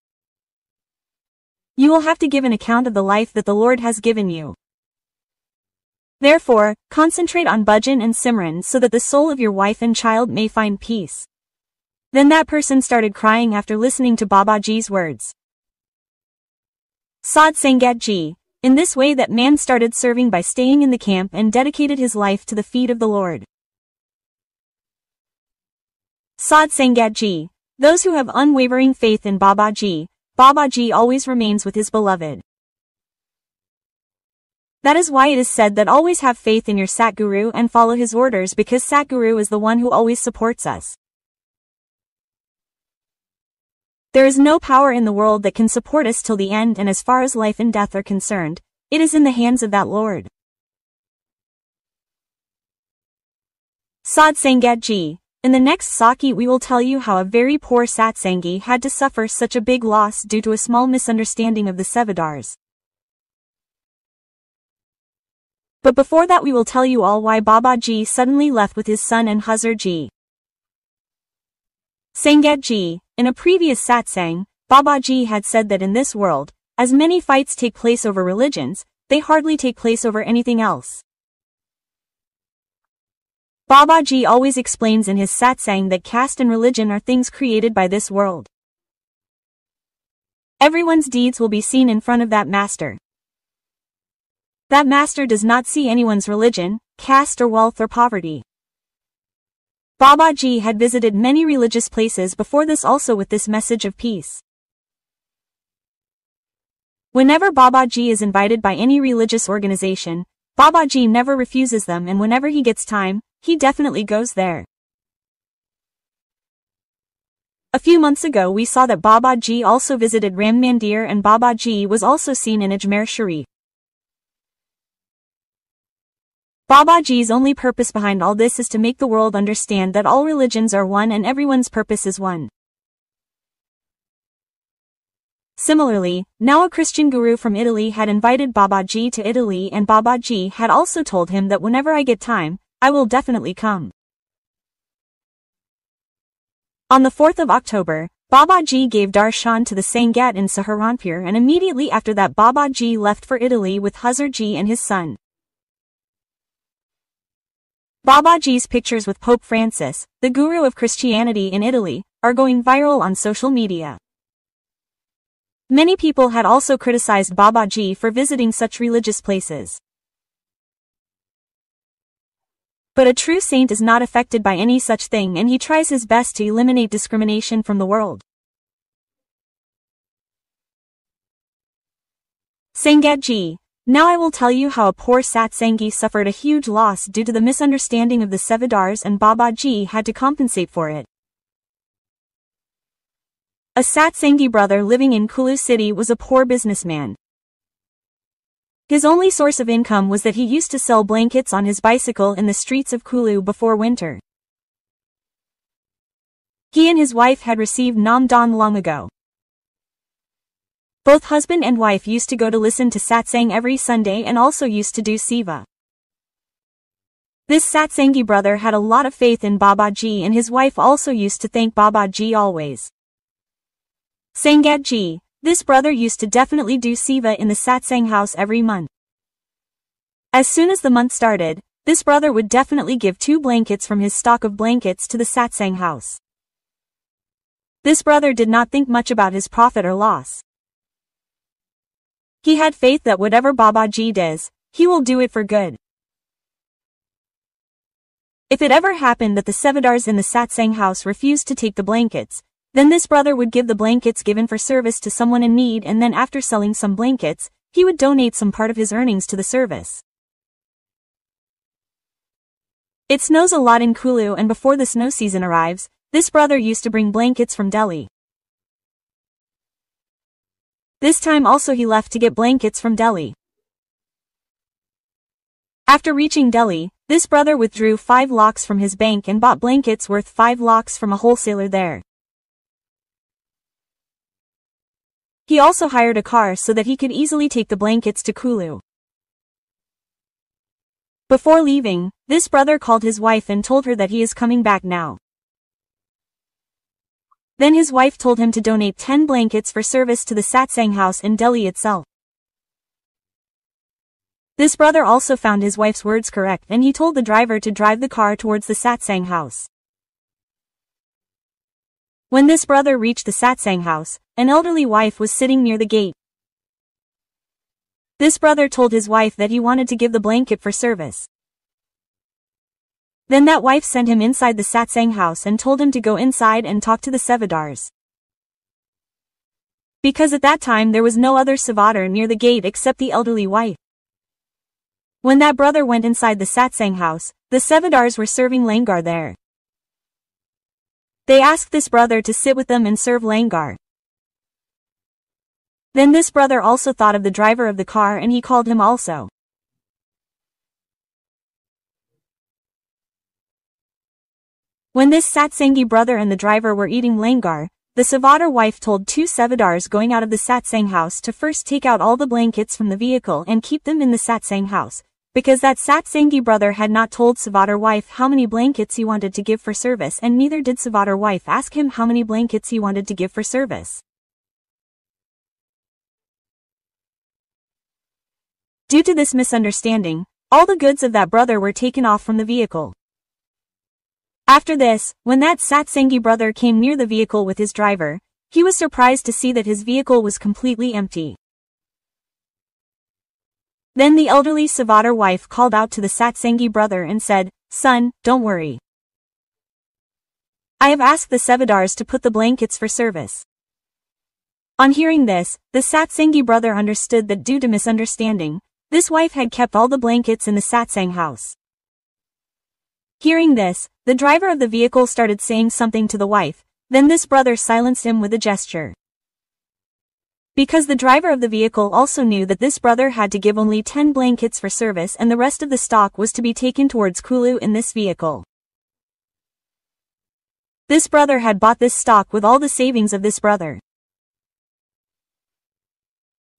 You will have to give an account of the life that the Lord has given you. Therefore, concentrate on bhajan and Simran so that the soul of your wife and child may find peace. Then that person started crying after listening to Babaji's words. Sadh Sangat Ji. In this way that man started serving by staying in the camp and dedicated his life to the feet of the Lord. Sadh Sangat Ji. Those who have unwavering faith in Babaji, Babaji always remains with his beloved. That is why it is said that always have faith in your Satguru and follow his orders because Satguru is the one who always supports us. There is no power in the world that can support us till the end and as far as life and death are concerned, it is in the hands of that Lord. Sadh Sangat Ji. In the next Saki we will tell you how a very poor Satsangi had to suffer such a big loss due to a small misunderstanding of the Sevadars. But before that we will tell you all why Babaji suddenly left with his son and Hazar Ji. Sangat Ji. In a previous satsang, Babaji had said that in this world, as many fights take place over religions, they hardly take place over anything else. Babaji always explains in his satsang that caste and religion are things created by this world. Everyone's deeds will be seen in front of that master. That master does not see anyone's religion, caste or wealth or poverty. Babaji had visited many religious places before this also with this message of peace. Whenever Babaji is invited by any religious organization, Babaji never refuses them and whenever he gets time, he definitely goes there. A few months ago we saw that Babaji also visited Ram Mandir and Babaji was also seen in Ajmer Sharif. Babaji's only purpose behind all this is to make the world understand that all religions are one and everyone's purpose is one. Similarly, now a Christian guru from Italy had invited Babaji to Italy and Babaji had also told him that whenever I get time, I will definitely come. On the 4th of October, Babaji gave darshan to the Sangat in Saharanpur and immediately after that Babaji left for Italy with Hazarji and his son. Babaji's pictures with Pope Francis, the guru of Christianity in Italy, are going viral on social media. Many people had also criticized Babaji for visiting such religious places. But a true saint is not affected by any such thing and he tries his best to eliminate discrimination from the world. Sangatji. Now I will tell you how a poor Satsangi suffered a huge loss due to the misunderstanding of the Sevadars and Babaji had to compensate for it. A Satsangi brother living in Kulu city was a poor businessman. His only source of income was that he used to sell blankets on his bicycle in the streets of Kulu before winter. He and his wife had received Namdan long ago. Both husband and wife used to go to listen to satsang every Sunday and also used to do seva. This Satsangi brother had a lot of faith in Babaji and his wife also used to thank Babaji always. Sangatji. This brother used to definitely do seva in the satsang house every month. As soon as the month started, this brother would definitely give 2 blankets from his stock of blankets to the satsang house. This brother did not think much about his profit or loss. He had faith that whatever Babaji does, he will do it for good. If it ever happened that the Sevadars in the satsang house refused to take the blankets, then this brother would give the blankets given for service to someone in need and then after selling some blankets, he would donate some part of his earnings to the service. It snows a lot in Kulu and before the snow season arrives, this brother used to bring blankets from Delhi. This time also he left to get blankets from Delhi. After reaching Delhi, this brother withdrew 5 lakhs from his bank and bought blankets worth 5 lakhs from a wholesaler there. He also hired a car so that he could easily take the blankets to Kulu. Before leaving, this brother called his wife and told her that he is coming back now. Then his wife told him to donate 10 blankets for service to the satsang house in Delhi itself. This brother also found his wife's words correct and he told the driver to drive the car towards the satsang house. When this brother reached the satsang house, an elderly wife was sitting near the gate. This brother told his wife that he wanted to give the blanket for service. Then that wife sent him inside the satsang house and told him to go inside and talk to the Sevadars. Because at that time there was no other Sevadar near the gate except the elderly wife. When that brother went inside the satsang house, the Sevadars were serving langar there. They asked this brother to sit with them and serve langar. Then this brother also thought of the driver of the car and he called him also. When this Satsangi brother and the driver were eating langar, the Sevadar wife told 2 Sevadars going out of the satsang house to first take out all the blankets from the vehicle and keep them in the satsang house, because that Satsangi brother had not told Sevadar wife how many blankets he wanted to give for service and neither did Sevadar wife ask him how many blankets he wanted to give for service. Due to this misunderstanding, all the goods of that brother were taken off from the vehicle. After this, when that Satsangi brother came near the vehicle with his driver, he was surprised to see that his vehicle was completely empty. Then the elderly Sevadar wife called out to the Satsangi brother and said, "Son, don't worry. I have asked the Sevadars to put the blankets for service." On hearing this, the Satsangi brother understood that due to misunderstanding, this wife had kept all the blankets in the satsang house. Hearing this, the driver of the vehicle started saying something to the wife, then this brother silenced him with a gesture. Because the driver of the vehicle also knew that this brother had to give only 10 blankets for service and the rest of the stock was to be taken towards Kulu in this vehicle. This brother had bought this stock with all the savings of this brother.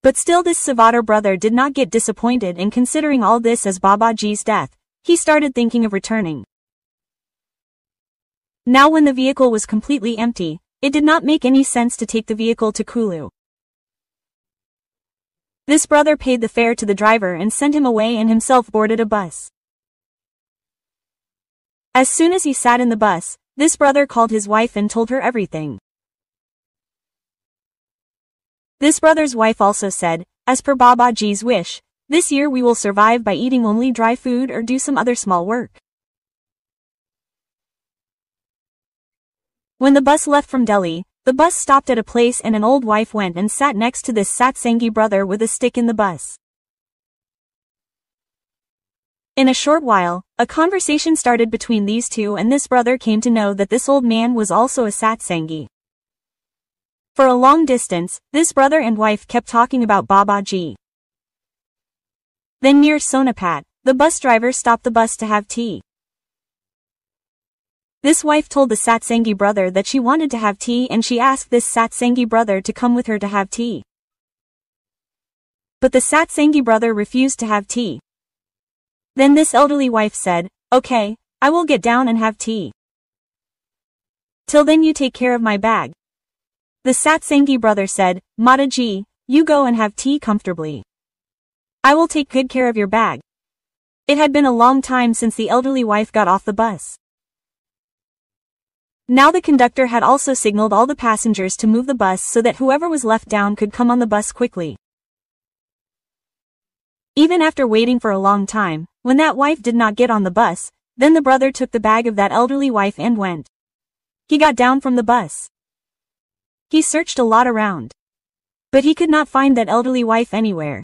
But still this Savadar brother did not get disappointed, and considering all this as Babaji's death, he started thinking of returning. Now when the vehicle was completely empty, it did not make any sense to take the vehicle to Kulu. This brother paid the fare to the driver and sent him away and himself boarded a bus. As soon as he sat in the bus, this brother called his wife and told her everything. This brother's wife also said, as per Babaji's wish, this year we will survive by eating only dry food or do some other small work. When the bus left from Delhi, the bus stopped at a place and an old wife went and sat next to this Satsangi brother with a stick in the bus. In a short while, a conversation started between these two and this brother came to know that this old man was also a Satsangi. For a long distance, this brother and wife kept talking about Babaji. Then near Sonipat, the bus driver stopped the bus to have tea. This wife told the Satsangi brother that she wanted to have tea and she asked this Satsangi brother to come with her to have tea. But the Satsangi brother refused to have tea. Then this elderly wife said, "Okay, I will get down and have tea. Till then you take care of my bag." The Satsangi brother said, "Mataji, you go and have tea comfortably. I will take good care of your bag." It had been a long time since the elderly wife got off the bus. Now the conductor had also signaled all the passengers to move the bus so that whoever was left down could come on the bus quickly. Even after waiting for a long time, when that wife did not get on the bus, then the brother took the bag of that elderly wife and went. He got down from the bus. He searched a lot around. But he could not find that elderly wife anywhere.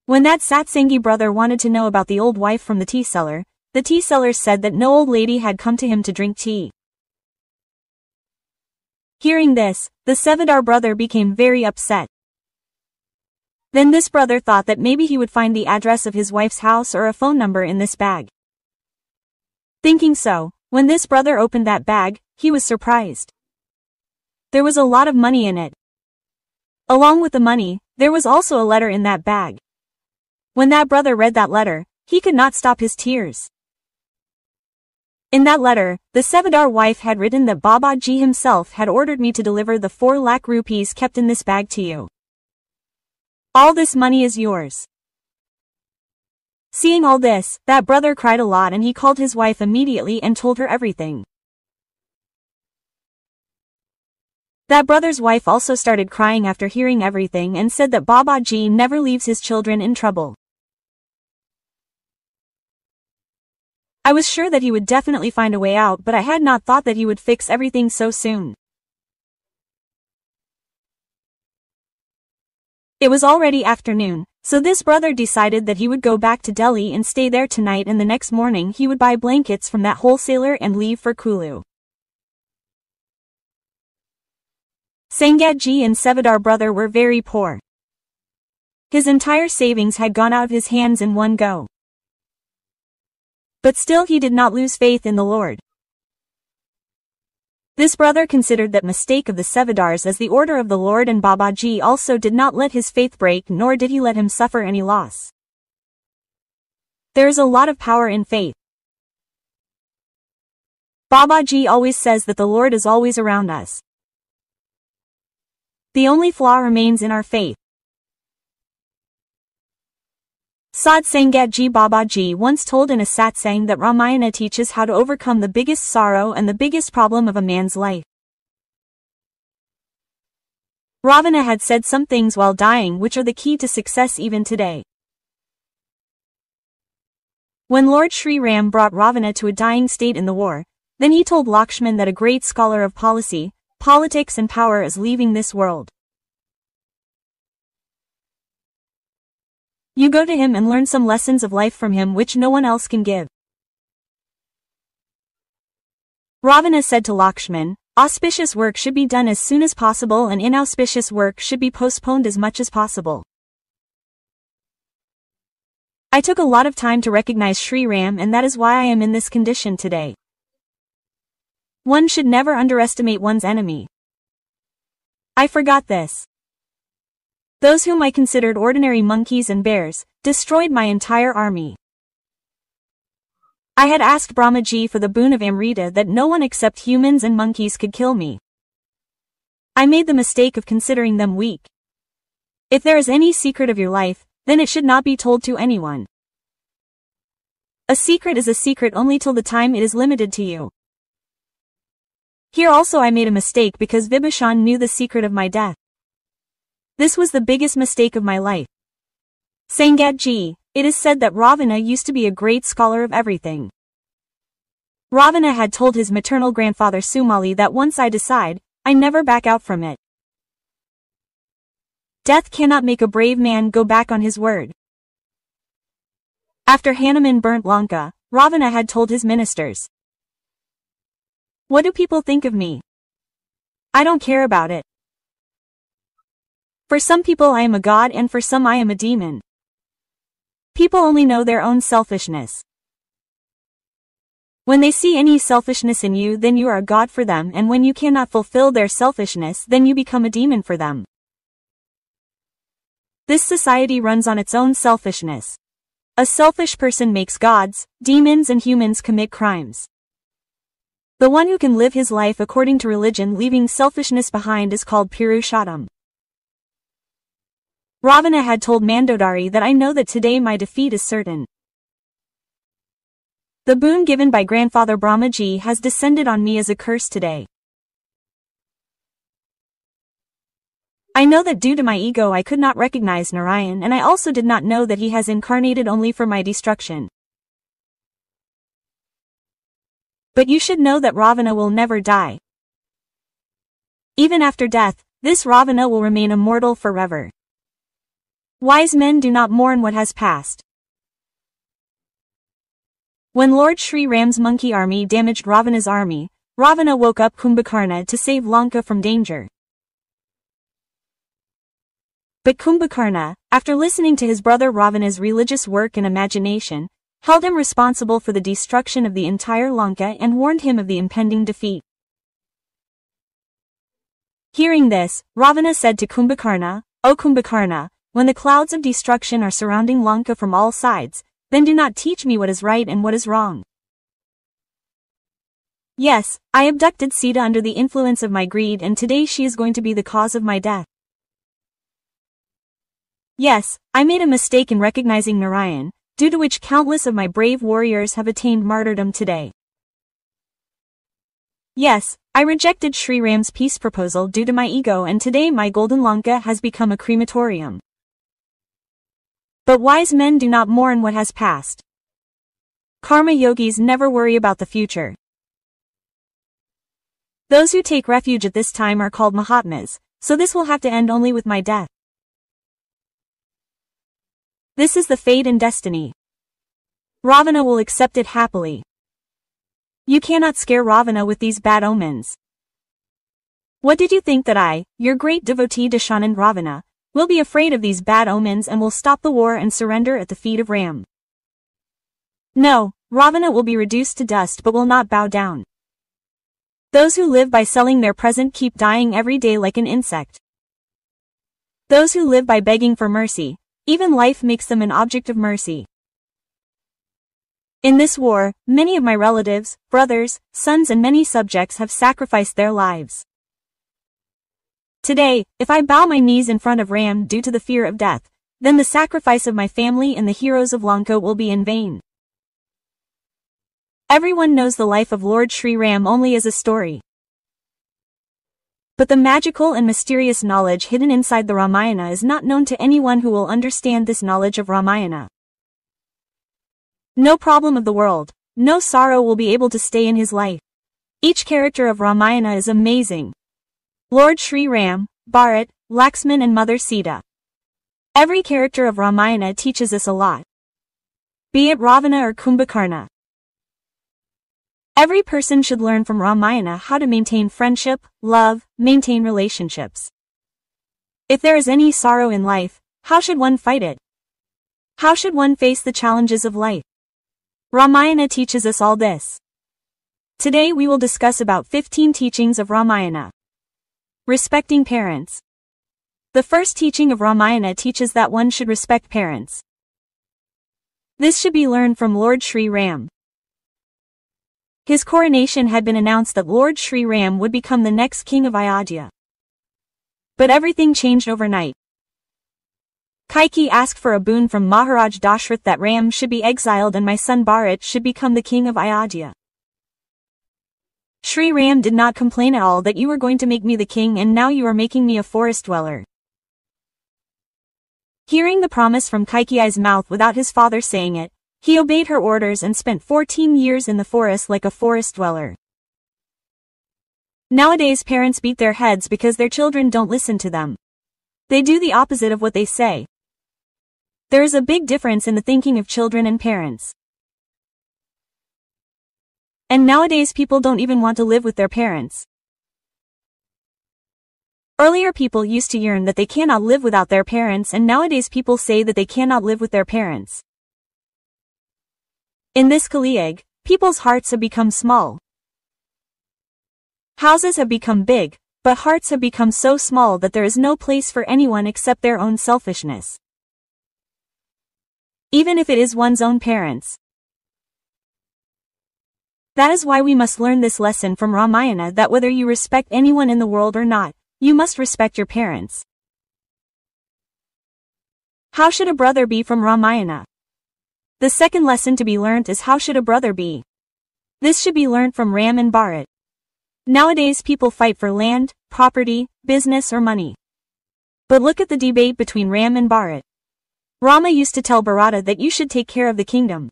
When that Satsangi brother wanted to know about the old wife from the tea seller, the tea seller said that no old lady had come to him to drink tea. Hearing this, the Savadar brother became very upset. Then this brother thought that maybe he would find the address of his wife's house or a phone number in this bag. Thinking so, when this brother opened that bag, he was surprised. There was a lot of money in it. Along with the money, there was also a letter in that bag. When that brother read that letter, he could not stop his tears. In that letter, the Savadar wife had written that Babaji himself had ordered me to deliver the 4 lakh rupees kept in this bag to you. All this money is yours. Seeing all this, that brother cried a lot and he called his wife immediately and told her everything. That brother's wife also started crying after hearing everything and said that Babaji never leaves his children in trouble. I was sure that he would definitely find a way out, but I had not thought that he would fix everything so soon. It was already afternoon, so this brother decided that he would go back to Delhi and stay there tonight, and the next morning he would buy blankets from that wholesaler and leave for Kulu. Sangatji and Savadar brother were very poor. His entire savings had gone out of his hands in one go. But still he did not lose faith in the Lord. This brother considered that mistake of the Savadars as the order of the Lord, and Babaji also did not let his faith break, nor did he let him suffer any loss. There is a lot of power in faith. Babaji always says that the Lord is always around us. The only flaw remains in our faith. Sad Sangatji Babaji once told in a satsang that Ramayana teaches how to overcome the biggest sorrow and the biggest problem of a man's life. Ravana had said some things while dying which are the key to success even today. When Lord Sri Ram brought Ravana to a dying state in the war, then he told Lakshman that a great scholar of policy, politics and power is leaving this world. You go to him and learn some lessons of life from him which no one else can give. Ravana said to Lakshman, auspicious work should be done as soon as possible and inauspicious work should be postponed as much as possible. I took a lot of time to recognize Sri Ram, and that is why I am in this condition today. One should never underestimate one's enemy. I forgot this. Those whom I considered ordinary monkeys and bears destroyed my entire army. I had asked Brahmaji for the boon of Amrita that no one except humans and monkeys could kill me. I made the mistake of considering them weak. If there is any secret of your life, then it should not be told to anyone. A secret is a secret only till the time it is limited to you. Here also I made a mistake because Vibhishan knew the secret of my death. This was the biggest mistake of my life. Sangatji, it is said that Ravana used to be a great scholar of everything. Ravana had told his maternal grandfather Sumali that once I decide, I never back out from it. Death cannot make a brave man go back on his word. After Hanuman burnt Lanka, Ravana had told his ministers, what do people think of me? I don't care about it. For some people I am a god and for some I am a demon. People only know their own selfishness. When they see any selfishness in you, then you are a god for them, and when you cannot fulfill their selfishness, then you become a demon for them. This society runs on its own selfishness. A selfish person makes gods, demons and humans commit crimes. The one who can live his life according to religion leaving selfishness behind is called Purushottam. Ravana had told Mandodari that I know that today my defeat is certain. The boon given by grandfather Brahmaji has descended on me as a curse today. I know that due to my ego I could not recognize Narayan, and I also did not know that he has incarnated only for my destruction. But you should know that Ravana will never die. Even after death, this Ravana will remain immortal forever. Wise men do not mourn what has passed. When Lord Sri Ram's monkey army damaged Ravana's army, Ravana woke up Kumbhakarna to save Lanka from danger. But Kumbhakarna, after listening to his brother Ravana's religious work and imagination, held him responsible for the destruction of the entire Lanka and warned him of the impending defeat. Hearing this, Ravana said to Kumbhakarna, O Kumbhakarna, when the clouds of destruction are surrounding Lanka from all sides, then do not teach me what is right and what is wrong. Yes, I abducted Sita under the influence of my greed, and today she is going to be the cause of my death. Yes, I made a mistake in recognizing Narayan, due to which countless of my brave warriors have attained martyrdom today. Yes, I rejected Sri Ram's peace proposal due to my ego, and today my golden Lanka has become a crematorium. But wise men do not mourn what has passed. Karma yogis never worry about the future. Those who take refuge at this time are called Mahatmas, so this will have to end only with my death. This is the fate and destiny. Ravana will accept it happily. You cannot scare Ravana with these bad omens. What did you think that I, your great devotee Dashanand Ravana, will be afraid of these bad omens and will stop the war and surrender at the feet of Ram? No, Ravana will be reduced to dust but will not bow down. Those who live by selling their present keep dying every day like an insect. Those who live by begging for mercy, even life makes them an object of mercy. In this war, many of my relatives, brothers, sons and many subjects have sacrificed their lives. Today, if I bow my knees in front of Ram due to the fear of death, then the sacrifice of my family and the heroes of Lanka will be in vain. Everyone knows the life of Lord Sri Ram only as a story. But the magical and mysterious knowledge hidden inside the Ramayana is not known to anyone who will understand this knowledge of Ramayana. No problem of the world, no sorrow will be able to stay in his life. Each character of Ramayana is amazing. Lord Sri Ram, Bharat, Laxman and Mother Sita. Every character of Ramayana teaches us a lot. Be it Ravana or Kumbhakarna. Every person should learn from Ramayana how to maintain friendship, love, maintain relationships. If there is any sorrow in life, how should one fight it? How should one face the challenges of life? Ramayana teaches us all this. Today we will discuss about 15 teachings of Ramayana. Respecting parents. The first teaching of Ramayana teaches that one should respect parents. This should be learned from Lord Shri Ram. His coronation had been announced that Lord Shri Ram would become the next king of Ayodhya. But everything changed overnight. Kaikeyi asked for a boon from Maharaj Dashrath that Ram should be exiled and my son Bharat should become the king of Ayodhya. Shri Ram did not complain at all that you were going to make me the king and now you are making me a forest dweller. Hearing the promise from Kaikeyi's mouth without his father saying it, he obeyed her orders and spent 14 years in the forest like a forest dweller. Nowadays parents beat their heads because their children don't listen to them. They do the opposite of what they say. There is a big difference in the thinking of children and parents. And nowadays people don't even want to live with their parents. Earlier people used to yearn that they cannot live without their parents and nowadays people say that they cannot live with their parents. In this Kaliyug, people's hearts have become small. Houses have become big, but hearts have become so small that there is no place for anyone except their own selfishness. Even if it is one's own parents. That is why we must learn this lesson from Ramayana that whether you respect anyone in the world or not, you must respect your parents. How should a brother be from Ramayana? The second lesson to be learnt is how should a brother be? This should be learnt from Ram and Bharat. Nowadays people fight for land, property, business or money. But look at the debate between Ram and Bharat. Rama used to tell Bharata that you should take care of the kingdom.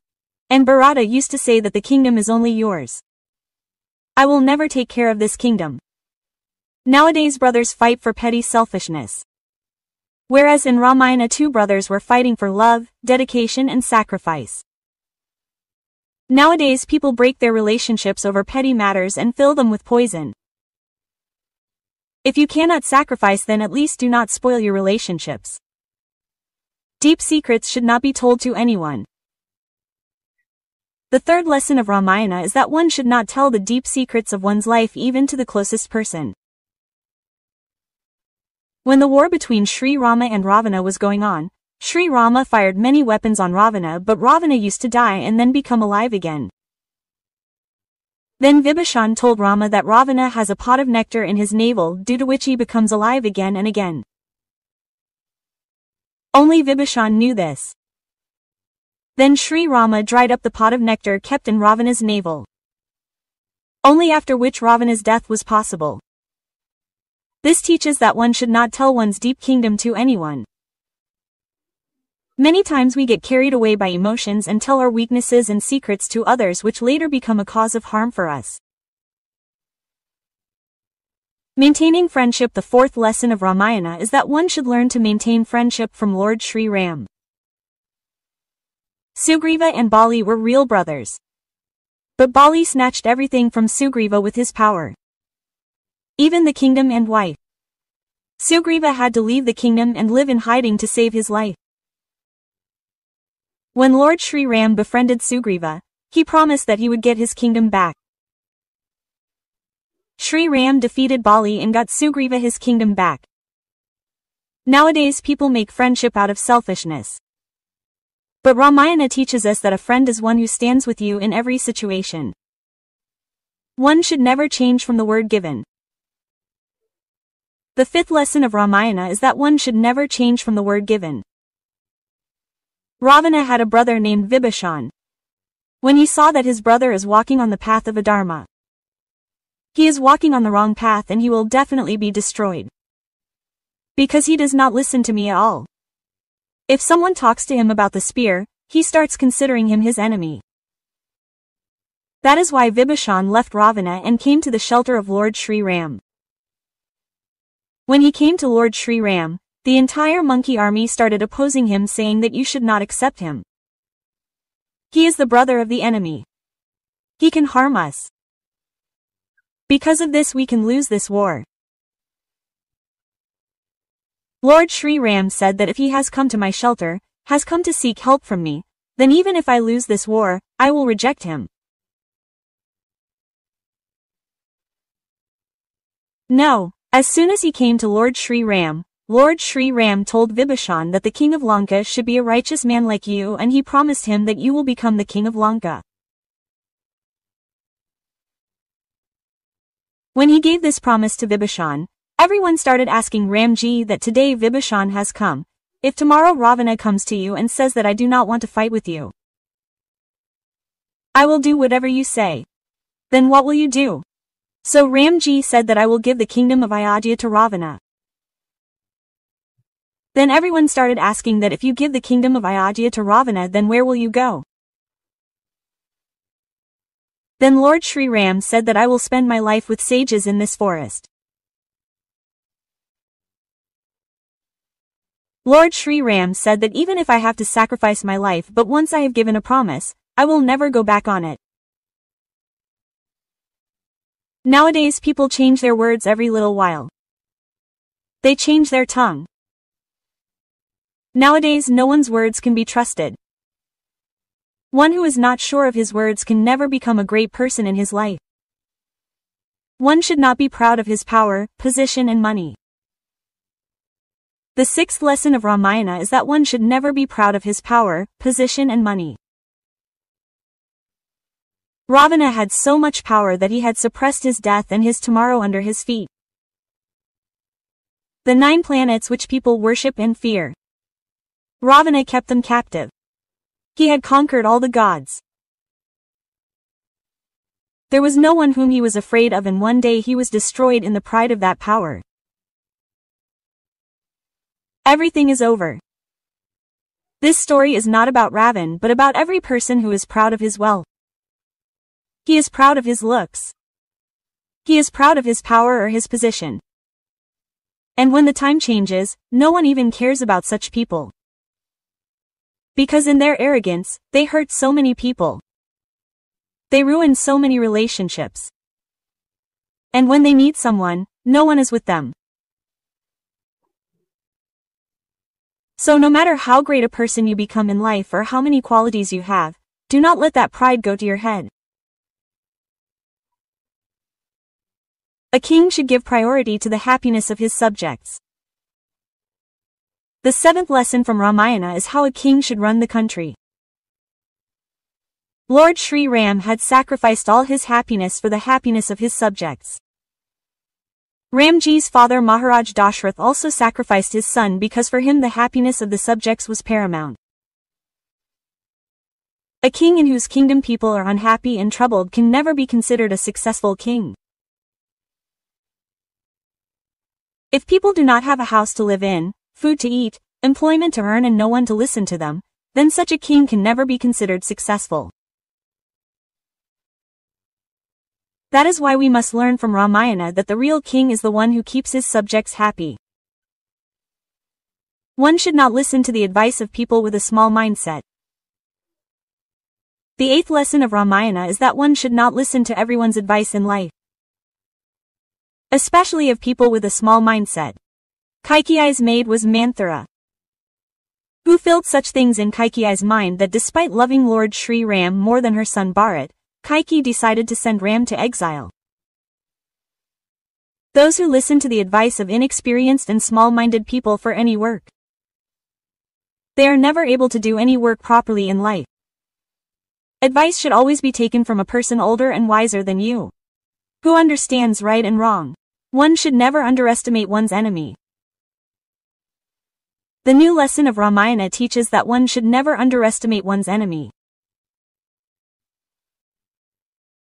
And Bharata used to say that the kingdom is only yours. I will never take care of this kingdom. Nowadays brothers fight for petty selfishness. Whereas in Ramayana two brothers were fighting for love, dedication and sacrifice. Nowadays people break their relationships over petty matters and fill them with poison. If you cannot sacrifice then at least do not spoil your relationships. Deep secrets should not be told to anyone. The third lesson of Ramayana is that one should not tell the deep secrets of one's life even to the closest person. When the war between Sri Rama and Ravana was going on, Sri Rama fired many weapons on Ravana but Ravana used to die and then become alive again. Then Vibhishan told Rama that Ravana has a pot of nectar in his navel due to which he becomes alive again and again. Only Vibhishan knew this. Then Sri Rama dried up the pot of nectar kept in Ravana's navel. Only after which Ravana's death was possible. This teaches that one should not tell one's deep kingdom to anyone. Many times we get carried away by emotions and tell our weaknesses and secrets to others which later become a cause of harm for us. Maintaining friendship. The fourth lesson of Ramayana is that one should learn to maintain friendship from Lord Shri Ram. Sugriva and Bali were real brothers. But Bali snatched everything from Sugriva with his power. Even the kingdom and wife. Sugriva had to leave the kingdom and live in hiding to save his life. When Lord Shri Ram befriended Sugriva, he promised that he would get his kingdom back. Shri Ram defeated Bali and got Sugriva his kingdom back. Nowadays people make friendship out of selfishness. But Ramayana teaches us that a friend is one who stands with you in every situation. One should never change from the word given. The fifth lesson of Ramayana is that one should never change from the word given. Ravana had a brother named Vibhishan. When he saw that his brother is walking on the path of Adharma, he is walking on the wrong path and he will definitely be destroyed. Because he does not listen to me at all. If someone talks to him about the spear, he starts considering him his enemy. That is why Vibhishan left Ravana and came to the shelter of Lord Shri Ram. When he came to Lord Shri Ram, The entire monkey army started opposing him, saying that you should not accept him. He is the brother of the enemy. He can harm us. Because of this we can lose this war. Lord Sri Ram said that if he has come to my shelter, has come to seek help from me, then even if I lose this war, I will reject him. No. As soon as he came to Lord Sri Ram told Vibhishan that the king of Lanka should be a righteous man like you, and he promised him that you will become the king of Lanka. When he gave this promise to Vibhishan, everyone started asking Ramji that today Vibhishan has come. If tomorrow Ravana comes to you and says that I do not want to fight with you, I will do whatever you say. Then what will you do? So Ramji said that I will give the kingdom of Ayodhya to Ravana. Then everyone started asking that if you give the kingdom of Ayodhya to Ravana, then where will you go? Then Lord Sri Ram said that I will spend my life with sages in this forest. Lord Sri Ram said that even if I have to sacrifice my life, but once I have given a promise, I will never go back on it. Nowadays people change their words every little while. They change their tongue. Nowadays no one's words can be trusted. One who is not sure of his words can never become a great person in his life. One should not be proud of his power, position and money. The sixth lesson of Ramayana is that one should never be proud of his power, position and money. Ravana had so much power that he had suppressed his death and his tomorrow under his feet. The 9 planets which people worship and fear, Ravana kept them captive. He had conquered all the gods. There was no one whom he was afraid of, and one day he was destroyed in the pride of that power. Everything is over. This story is not about Ravan but about every person who is proud of his wealth. He is proud of his looks. He is proud of his power or his position. And when the time changes, no one even cares about such people. Because in their arrogance, they hurt so many people. They ruin so many relationships. And when they need someone, no one is with them. So no matter how great a person you become in life or how many qualities you have, do not let that pride go to your head. A king should give priority to the happiness of his subjects. The 7th lesson from Ramayana is how a king should run the country. Lord Sri Ram had sacrificed all his happiness for the happiness of his subjects. Ramji's father Maharaj Dashrath also sacrificed his son because for him the happiness of the subjects was paramount. A king in whose kingdom people are unhappy and troubled can never be considered a successful king. If people do not have a house to live in, food to eat, employment to earn and no one to listen to them, then such a king can never be considered successful. That is why we must learn from Ramayana that the real king is the one who keeps his subjects happy. One should not listen to the advice of people with a small mindset. The 8th lesson of Ramayana is that one should not listen to everyone's advice in life, especially of people with a small mindset. Kaikeyi's maid was Manthara, who filled such things in Kaikeyi's mind that despite loving Lord Sri Ram more than her son Bharat, Kaikeyi decided to send Ram to exile. Those who listen to the advice of inexperienced and small-minded people for any work, they are never able to do any work properly in life. Advice should always be taken from a person older and wiser than you, who understands right and wrong. One should never underestimate one's enemy. The new lesson of Ramayana teaches that one should never underestimate one's enemy.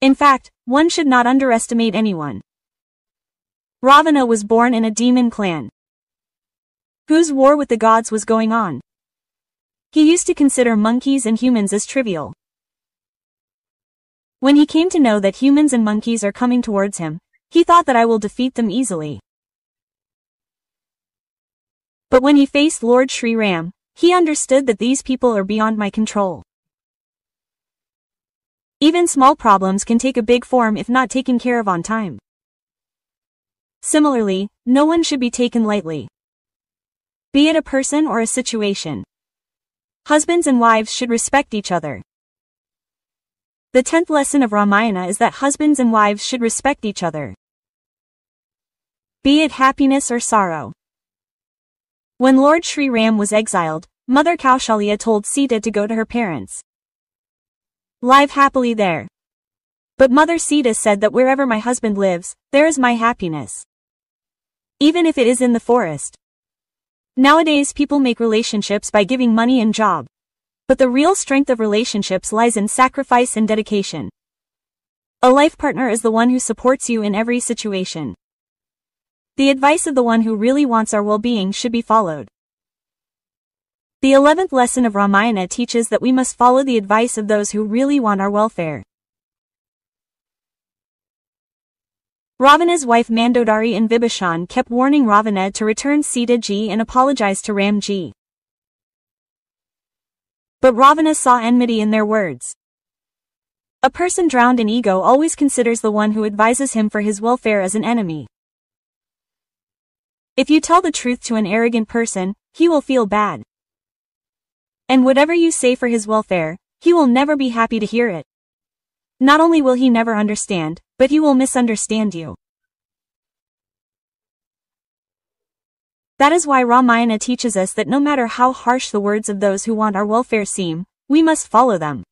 In fact, one should not underestimate anyone. Ravana was born in a demon clan, whose war with the gods was going on. He used to consider monkeys and humans as trivial. When he came to know that humans and monkeys are coming towards him, he thought that I will defeat them easily. But when he faced Lord Sri Ram, he understood that these people are beyond my control. Even small problems can take a big form if not taken care of on time. Similarly, no one should be taken lightly. Be it a person or a situation. Husbands and wives should respect each other. The 10th lesson of Ramayana is that husbands and wives should respect each other. Be it happiness or sorrow. When Lord Sri Ram was exiled, Mother Kaushalya told Sita to go to her parents. Live happily there. But Mother Sita said that wherever my husband lives, there is my happiness. Even if it is in the forest. Nowadays people make relationships by giving money and job. But the real strength of relationships lies in sacrifice and dedication. A life partner is the one who supports you in every situation. The advice of the one who really wants our well-being should be followed. The 11th lesson of Ramayana teaches that we must follow the advice of those who really want our welfare. Ravana's wife Mandodari and Vibhishan kept warning Ravana to return Sita ji and apologize to Ram ji. But Ravana saw enmity in their words. A person drowned in ego always considers the one who advises him for his welfare as an enemy. If you tell the truth to an arrogant person, he will feel bad. And whatever you say for his welfare, he will never be happy to hear it. Not only will he never understand, but he will misunderstand you. That is why Ramayana teaches us that no matter how harsh the words of those who want our welfare seem, we must follow them.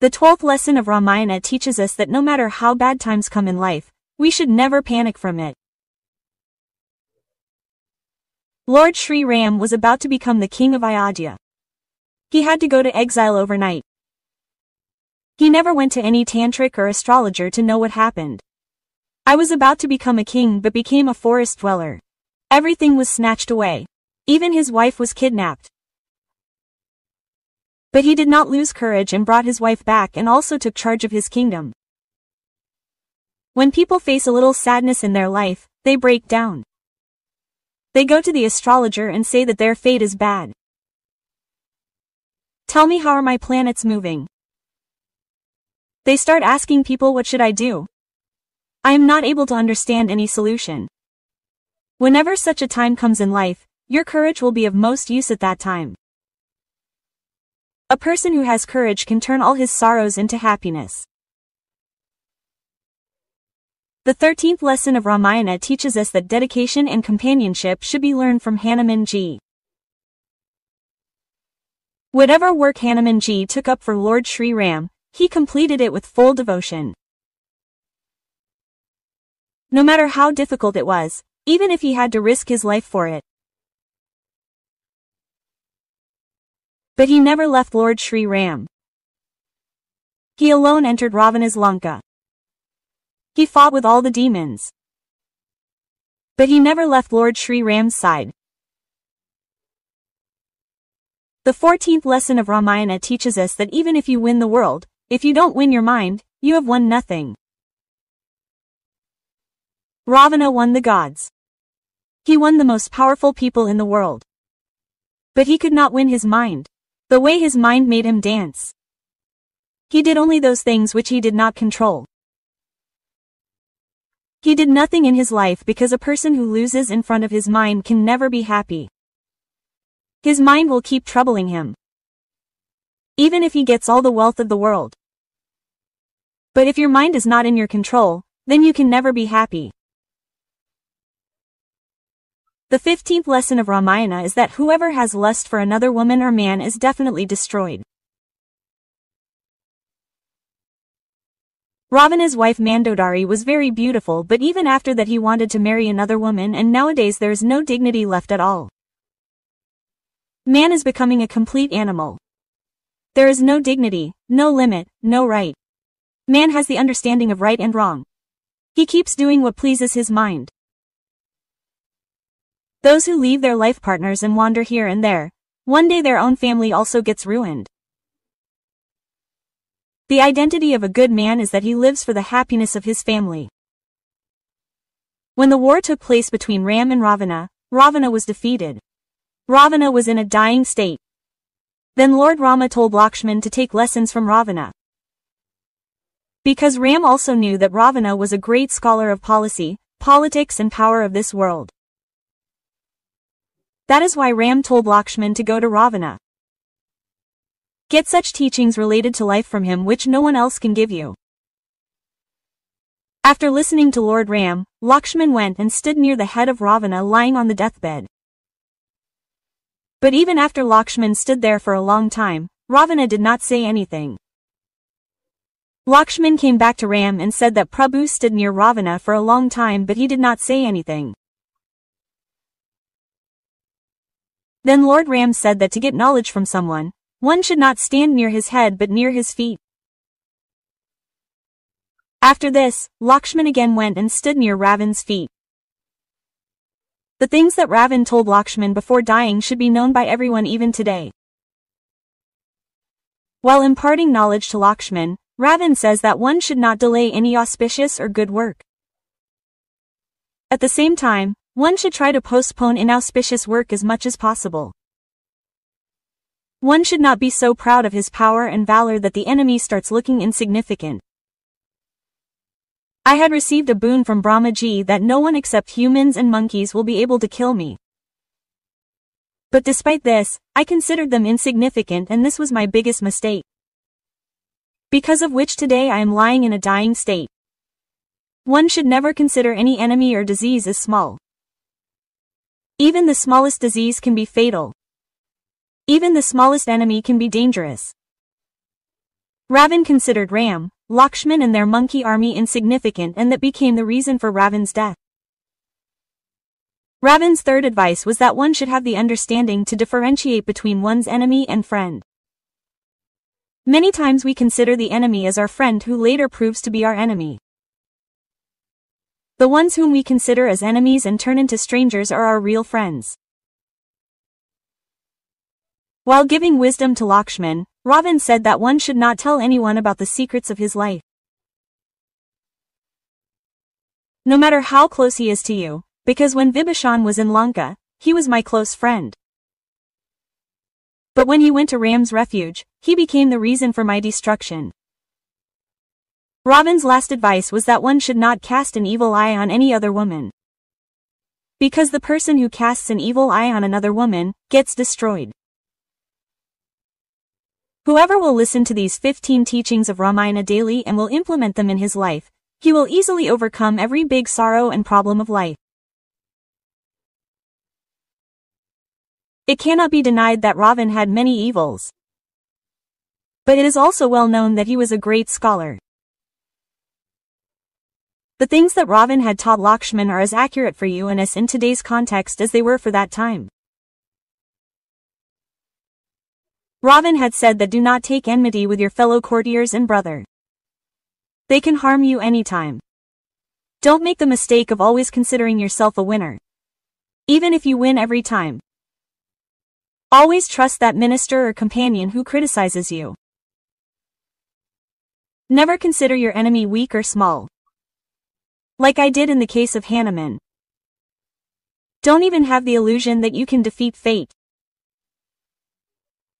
The 12th lesson of Ramayana teaches us that no matter how bad times come in life, we should never panic from it. Lord Sri Ram was about to become the king of Ayodhya. He had to go to exile overnight. He never went to any tantric or astrologer to know what happened. I was about to become a king but became a forest dweller. Everything was snatched away. Even his wife was kidnapped. But he did not lose courage and brought his wife back and also took charge of his kingdom. When people face a little sadness in their life, they break down. They go to the astrologer and say that their fate is bad. Tell me, how are my planets moving? They start asking people, what should I do? I am not able to understand any solution. Whenever such a time comes in life, your courage will be of most use at that time. A person who has courage can turn all his sorrows into happiness. The 13th lesson of Ramayana teaches us that dedication and companionship should be learned from Hanuman ji. Whatever work Hanuman ji took up for Lord Sri Ram, he completed it with full devotion. No matter how difficult it was, even if he had to risk his life for it. But he never left Lord Sri Ram. He alone entered Ravana's Lanka. He fought with all the demons. But he never left Lord Sri Ram's side. The 14th lesson of Ramayana teaches us that even if you win the world, if you don't win your mind, you have won nothing. Ravana won the gods. He won the most powerful people in the world. But he could not win his mind. The way his mind made him dance. He did only those things which he did not control. He did nothing in his life because a person who loses in front of his mind can never be happy. His mind will keep troubling him. Even if he gets all the wealth of the world. But if your mind is not in your control, then you can never be happy. The 15th lesson of Ramayana is that whoever has lust for another woman or man is definitely destroyed. Ravana's wife Mandodari was very beautiful, but even after that he wanted to marry another woman, and nowadays there is no dignity left at all. Man is becoming a complete animal. There is no dignity, no limit, no right. Man has the understanding of right and wrong. He keeps doing what pleases his mind. Those who leave their life partners and wander here and there, one day their own family also gets ruined. The identity of a good man is that he lives for the happiness of his family. When the war took place between Ram and Ravana, Ravana was defeated. Ravana was in a dying state. Then Lord Rama told Lakshman to take lessons from Ravana. Because Ram also knew that Ravana was a great scholar of policy, politics and power of this world. That is why Ram told Lakshman to go to Ravana. Get such teachings related to life from him which no one else can give you. After listening to Lord Ram, Lakshman went and stood near the head of Ravana lying on the deathbed. But even after Lakshman stood there for a long time, Ravana did not say anything. Lakshman came back to Ram and said that Prabhu stood near Ravana for a long time but he did not say anything. Then Lord Ram said that to get knowledge from someone, one should not stand near his head but near his feet. After this, Lakshman again went and stood near Ravan's feet. The things that Ravan told Lakshman before dying should be known by everyone even today. While imparting knowledge to Lakshman, Ravan says that one should not delay any auspicious or good work. At the same time, one should try to postpone inauspicious work as much as possible. One should not be so proud of his power and valor that the enemy starts looking insignificant. I had received a boon from Brahmaji that no one except humans and monkeys will be able to kill me. But despite this, I considered them insignificant and this was my biggest mistake. Because of which today I am lying in a dying state. One should never consider any enemy or disease as small. Even the smallest disease can be fatal. Even the smallest enemy can be dangerous. Ravan considered Ram, Lakshman and their monkey army insignificant and that became the reason for Ravan's death. Ravan's third advice was that one should have the understanding to differentiate between one's enemy and friend. Many times we consider the enemy as our friend who later proves to be our enemy. The ones whom we consider as enemies and turn into strangers are our real friends. While giving wisdom to Lakshman, Ravan said that one should not tell anyone about the secrets of his life. No matter how close he is to you, because when Vibhishan was in Lanka, he was my close friend. But when he went to Ram's refuge, he became the reason for my destruction. Ravan's last advice was that one should not cast an evil eye on any other woman. Because the person who casts an evil eye on another woman, gets destroyed. Whoever will listen to these 15 teachings of Ramayana daily and will implement them in his life, he will easily overcome every big sorrow and problem of life. It cannot be denied that Ravan had many evils. But it is also well known that he was a great scholar. The things that Ravan had taught Lakshman are as accurate for you and us in today's context as they were for that time. Ravan had said that do not take enmity with your fellow courtiers and brother. They can harm you anytime. Don't make the mistake of always considering yourself a winner. Even if you win every time. Always trust that minister or companion who criticizes you. Never consider your enemy weak or small. Like I did in the case of Hanuman. Don't even have the illusion that you can defeat fate.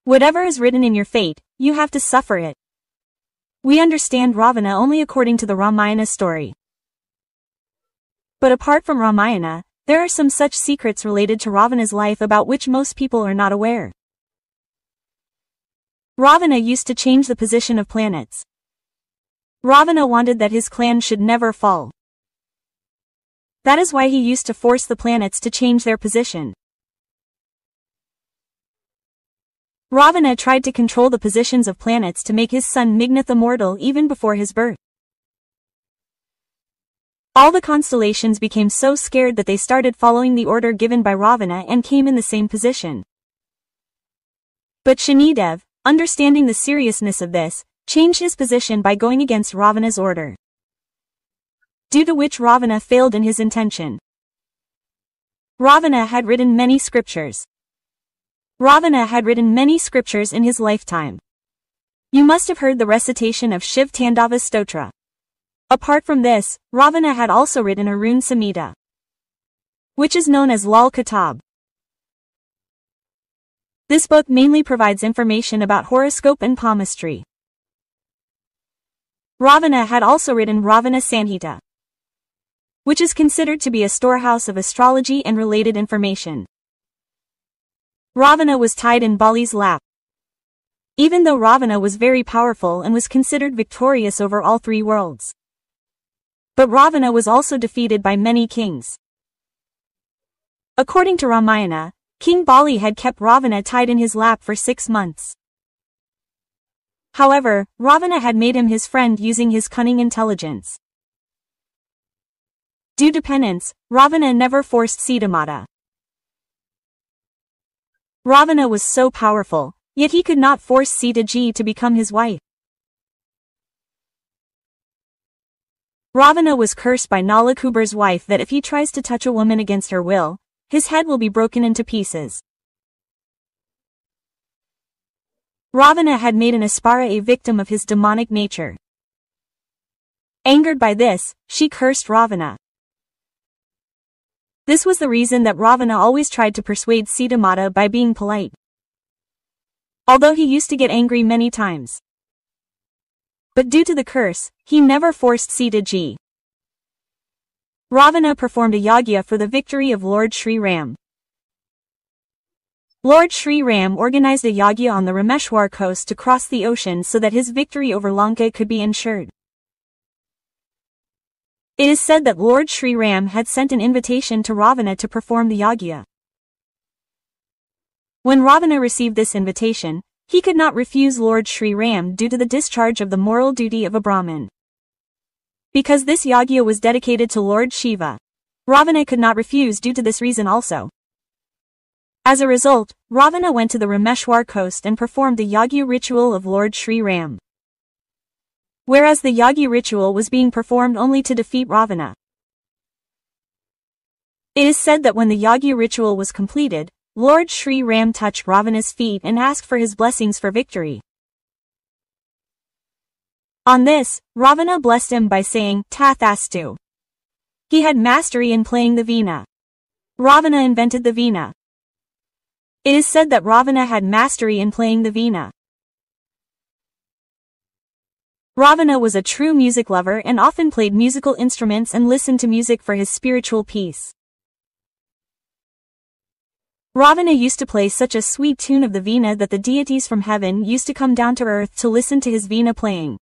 Whatever is written in your fate, you have to suffer it. We understand Ravana only according to the Ramayana story. But apart from Ramayana, there are some such secrets related to Ravana's life about which most people are not aware. Ravana used to change the position of planets. Ravana wanted that his clan should never fall. That is why he used to force the planets to change their position. Ravana tried to control the positions of planets to make his son Meghnad immortal even before his birth. All the constellations became so scared that they started following the order given by Ravana and came in the same position. But Shanidev, understanding the seriousness of this, changed his position by going against Ravana's order. Due to which Ravana failed in his intention. Ravana had written many scriptures. Ravana had written many scriptures in his lifetime. You must have heard the recitation of Shiv Tandava Stotra. Apart from this, Ravana had also written Arun Samhita. which is known as Lal Kitab. This book mainly provides information about horoscope and palmistry. Ravana had also written Ravana Sanhita, which is considered to be a storehouse of astrology and related information. Ravana was tied in Bali's lap. Even though Ravana was very powerful and was considered victorious over all three worlds, but Ravana was also defeated by many kings. According to Ramayana, King Bali had kept Ravana tied in his lap for 6 months. However, Ravana had made him his friend using his cunning intelligence. Due to penance, Ravana never forced Siddhamata. Ravana was so powerful, yet he could not force Sita Ji to become his wife. Ravana was cursed by Nalakubar's wife that if he tries to touch a woman against her will, his head will be broken into pieces. Ravana had made an Aspara a victim of his demonic nature. Angered by this, she cursed Ravana. This was the reason that Ravana always tried to persuade Siddhamata by being polite, although he used to get angry many times. But due to the curse, he never forced Sita Ji. Ravana performed a yagya for the victory of Lord Shri Ram. Lord Shri Ram organized a yagya on the Rameshwar coast to cross the ocean so that his victory over Lanka could be ensured. It is said that Lord Shri Ram had sent an invitation to Ravana to perform the yagya. When Ravana received this invitation, he could not refuse Lord Shri Ram due to the discharge of the moral duty of a Brahmin. Because this yagya was dedicated to Lord Shiva, Ravana could not refuse due to this reason also. As a result, Ravana went to the Rameshwar coast and performed the yagya ritual of Lord Shri Ram. Whereas the yagya ritual was being performed only to defeat Ravana. It is said that when the yagya ritual was completed, Lord Shri Ram touched Ravana's feet and asked for his blessings for victory. On this, Ravana blessed him by saying, Tathastu. He had mastery in playing the veena. Ravana invented the veena. It is said that Ravana had mastery in playing the veena. Ravana was a true music lover and often played musical instruments and listened to music for his spiritual peace. Ravana used to play such a sweet tune of the veena that the deities from heaven used to come down to earth to listen to his veena playing.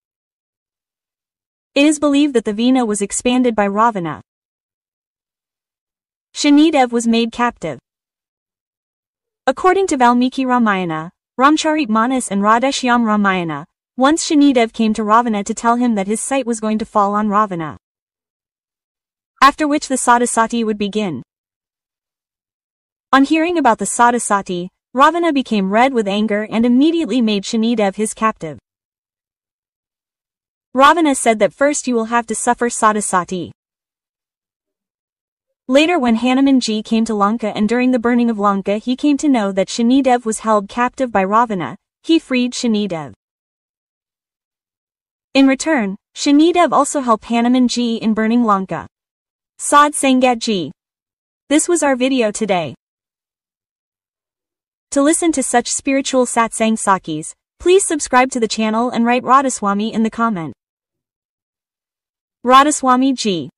It is believed that the veena was expanded by Ravana. Shanidev was made captive. According to Valmiki Ramayana, Ramcharitmanas and Radhashyam Ramayana, once Shanidev came to Ravana to tell him that his sight was going to fall on Ravana, after which the Sadasati would begin. On hearing about the Sadasati, Ravana became red with anger and immediately made Shanidev his captive. Ravana said that first you will have to suffer Sadasati. Later when Hanumanji came to Lanka and during the burning of Lanka he came to know that Shanidev was held captive by Ravana, he freed Shanidev. In return, Shanidev also helped Hanumanji in burning Lanka. Sad Sangat Ji. This was our video today. To listen to such spiritual satsang sakis, please subscribe to the channel and write Radhaswami in the comment. Radhaswami Ji.